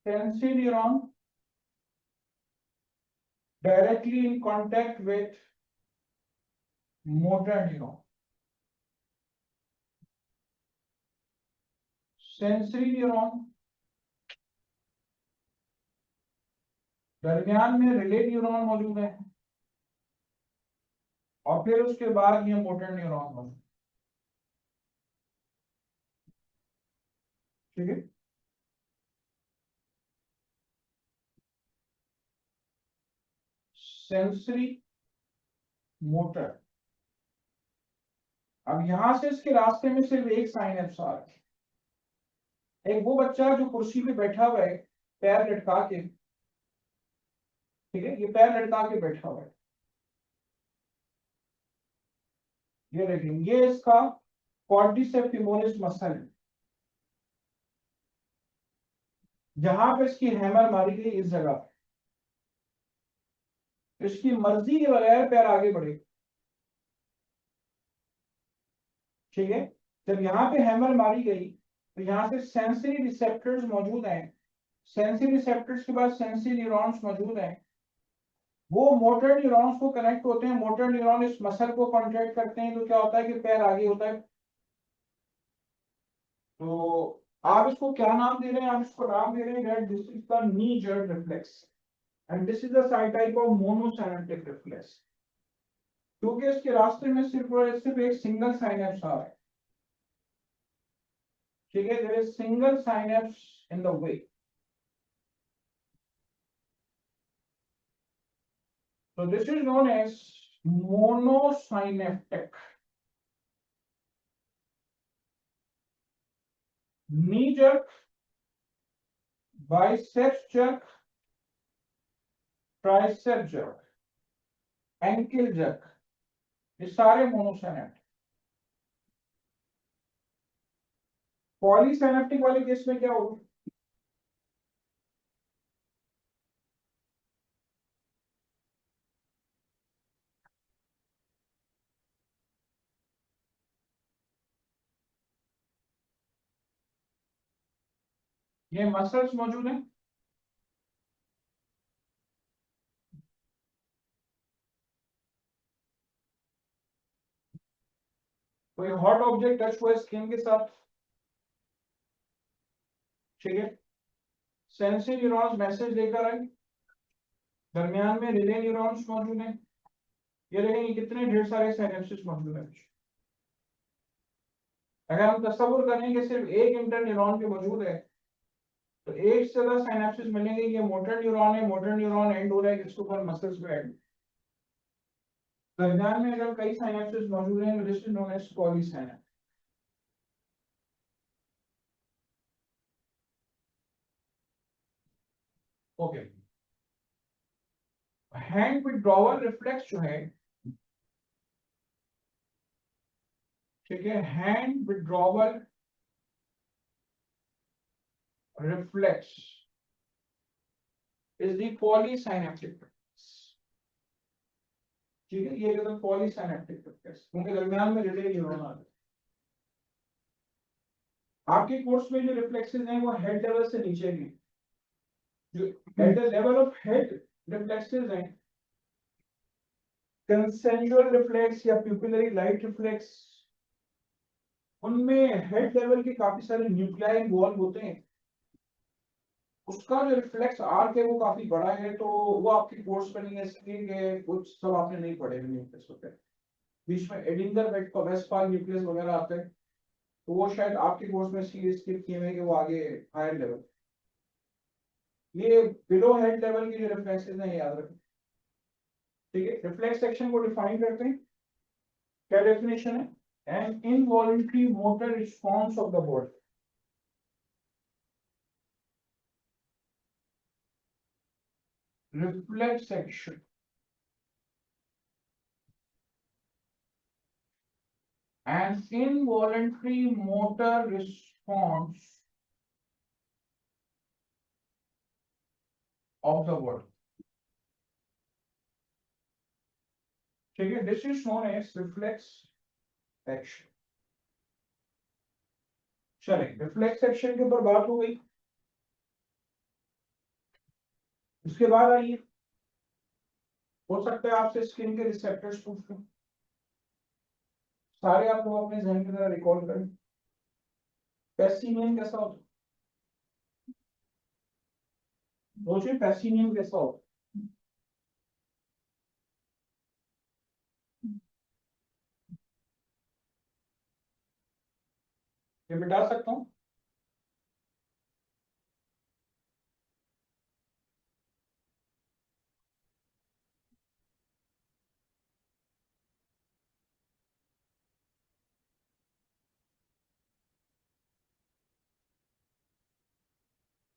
Sensory neuron directly in contact with motor neuron. Sensory neuron दरमियान में रिले न्यूरॉन मौजूद है, और फिर उसके बाद ये मोटर न्यूरॉन मौजूद। ठीक है, सेंसरी मोटर। अब यहां से इसके रास्ते में सिर्फ एक साइनेप्स आ रहा है। एक वो बच्चा जो कुर्सी पे बैठा हुआ है पैर लटका के, ठीक है, ये पैर लटका के बैठा हुआ है, ये देखें, ये इसका क्वाड्रिसेप्स फीमोरिस मसल है, जहां पे इसकी हैमर मारी गई इस जगह पे, इसकी मर्जी के बगैर पैर आगे बढ़े, ठीक है। जब यहाँ पे हैमर मारी गई तो यहाँ से सेंसरी रिसेप्टर्स मौजूद हैं, सेंसरी रिसेप्टर्स के बाद सेंसरी न्यूरॉन्स मौजूद हैं, वो मोटर न्यूरॉन्स को कनेक्ट होते हैं, मोटर न्यूरॉन इस मसल को कॉन्ट्रैक्ट करते हैं, तो क्या होता है कि पैर आगे होता है। तो आप इसको क्या नाम दे रहे हैं, आप इसको नाम दे रहे हैं that this is the knee jerk reflex and this is the type of मोनोसाइनेप्टिक reflex, क्योंकि इसके रास्ते में सिर्फ और सिर्फ एक सिंगल साइनेप्स आ रहा है, ठीक है, there is single synapse in the way. So this is known as monosynaptic. Knee jerk, biceps jerk, tricep jerk, ankle jerk, ये सारे मोनोसाइनेप्टिक। पॉलीसाइनेप्टिक वाले केस में क्या होगा, ये मसल्स मौजूद हैं, कोई हॉट ऑब्जेक्ट टच हुआ स्किन के साथ, ठीक है, सेंसरी न्यूरॉन्स मैसेज लेकर आए, दरमियान में रिले न्यूरॉन्स मौजूद हैं, ये देखेंगे कितने ढेर सारे साइनेप्सिस मौजूद हैं। अगर हम तस्वीर करें कि सिर्फ एक इंटर न्यूरॉन पे मौजूद है तो एक से ज्यादा साइनेप्सिस मिलेंगे, ये मोटर न्यूरॉन है, मोटर न्यूरॉन एंड हो रहा है किसके ऊपर, मसल्स पे एंड, दरमियान में अगर कई साइनेप्सिस मौजूद हैं तो this is known as polysynaptic. Okay, hand withdrawal reflex जो है, ठीक है, hand withdrawal reflex is the polysynaptic, ठीक है, ये एकदम पॉलीसाइनेप्टिक रिफ्लेक्स, क्योंकि दरमियान में रिले न्यूरॉन आ रहे हैं। आपके कोर्स में जो रिफ्लेक्सेस हैं वो हेड लेवल से नीचे भी, जो eight the level of head reflexes हैं, कंसेंजुअल रिफ्लेक्स या प्यूपिलरी लाइट रिफ्लेक्स, उनमें हेड लेवल के काफी सारे न्यूक्लियाई इन्वॉल्व होते हैं, उसका जो रिफ्लेक्स आर्क है वो काफी बड़ा है, तो वो आपकी कोर्स में नहीं है, इसलिए कुछ सब आपने नहीं पढ़े न्यूक्लियस होते हैं, बीच में एडिंगर वेस्टफाल न्यूक्लियस वगैरह आते हैं, तो वो शायद आपके कोर्स में इसलिए स्किप किए हुए कि वो आगे हायर लेवल, ये बिलो हेड लेवल की जो रिफ्लेक्सेस हैं याद रखें, ठीक है। रिफ्लेक्स सेक्शन को डिफाइन करते हैं, क्या डेफिनेशन है, an involuntary motor response of the body, reflex action, an involuntary motor response of the body, ठीक है, this is known as reflex action. चले, रिफ्लेक्स एक्शन के ऊपर बात हो गई, उसके बाद आइए, हो सकता है आपसे स्किन के रिसेप्टर्स पूछ लें, सारे आप लोग अपने जहन की तरह रिकॉल करें, पैसिनियम कैसा होता है, सोचिए पैसिनियम कैसा होता है, ये मिटा सकता हूँ,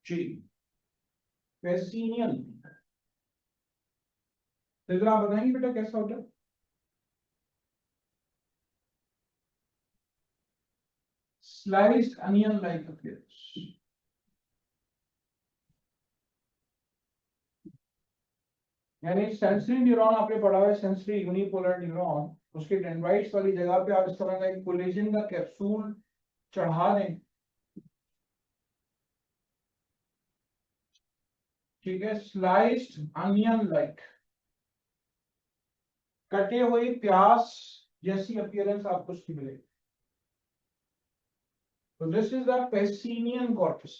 जी, पेसिनियन। तो जरा आप बताएंगे बेटा कैसा होता है? Sliced onion like appearance. यानी सेंसरी न्यूरॉन आपने पढ़ा है, सेंसरी यूनिपोलर न्यूरॉन, उसके डेंड्राइट्स वाली जगह पे आप इस तरह का एक कोलेजन का कैप्सूल चढ़ा दें, ठीक है, स्लाइस्ड अनियन लाइक, कटे हुए प्याज जैसी अपीयरेंस आपको उसकी मिलेगी। तो दिस इज द पेसिनियन कॉर्पस।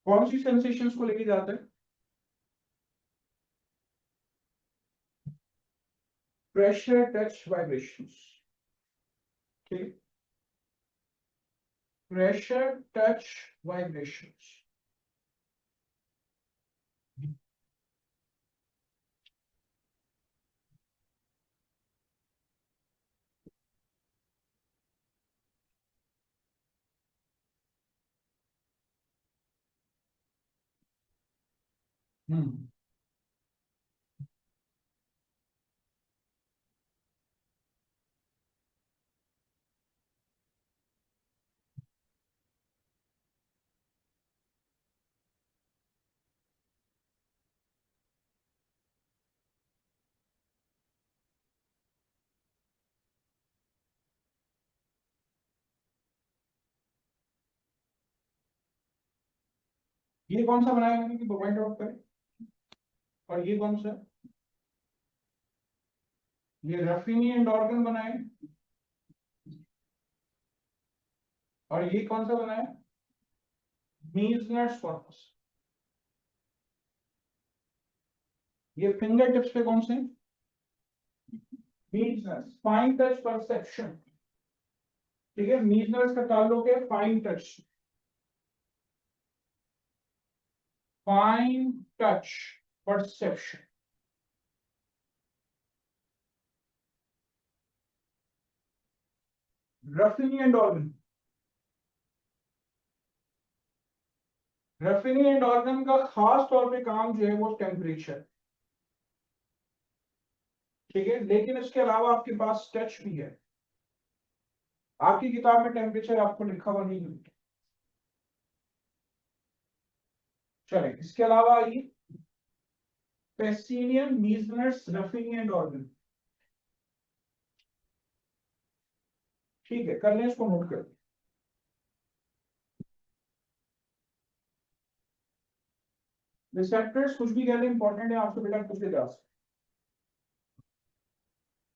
कौन सी सेंसेशंस को लेके जाते हैं? Pressure, touch, vibrations. ठीक, प्रेशर, टच, वाइब्रेशंस। हम्म, ये कौन सा बनाया मैंने कि पॉइंट आउट करें? और ये कौन सा? ये रफीनी एंड ऑर्गन बनाए। और ये कौन सा बनाया? Meissner's corpus. ये फिंगर टिप्स पे कौन से? Meissner's, fine touch perception. ठीक है, मीजनर्स का ताल्लुक है fine touch, fine touch perception. Ruffini end organ, Ruffini end organ का खास तौर पे काम जो है वो टेम्परेचर। ठीक है, लेकिन इसके अलावा आपके पास टच भी है। आपकी किताब में टेम्परेचर आपको लिखा हुआ नहीं मिलता। चले, इसके अलावा ये पेसिनियन, मीजनर्स, रफीनी एंड ऑर्गन। ठीक है, कर लें इसको, नोट कर। रिसेप्टर्स कुछ भी कह लें, इंपॉर्टेंट है आपको बेटा, कुछ जा सकते,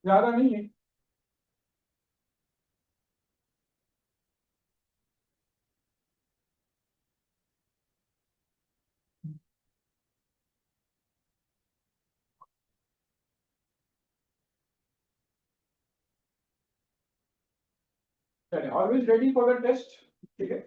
ज्यादा नहीं है। चले, always ready for the test. ठीक है,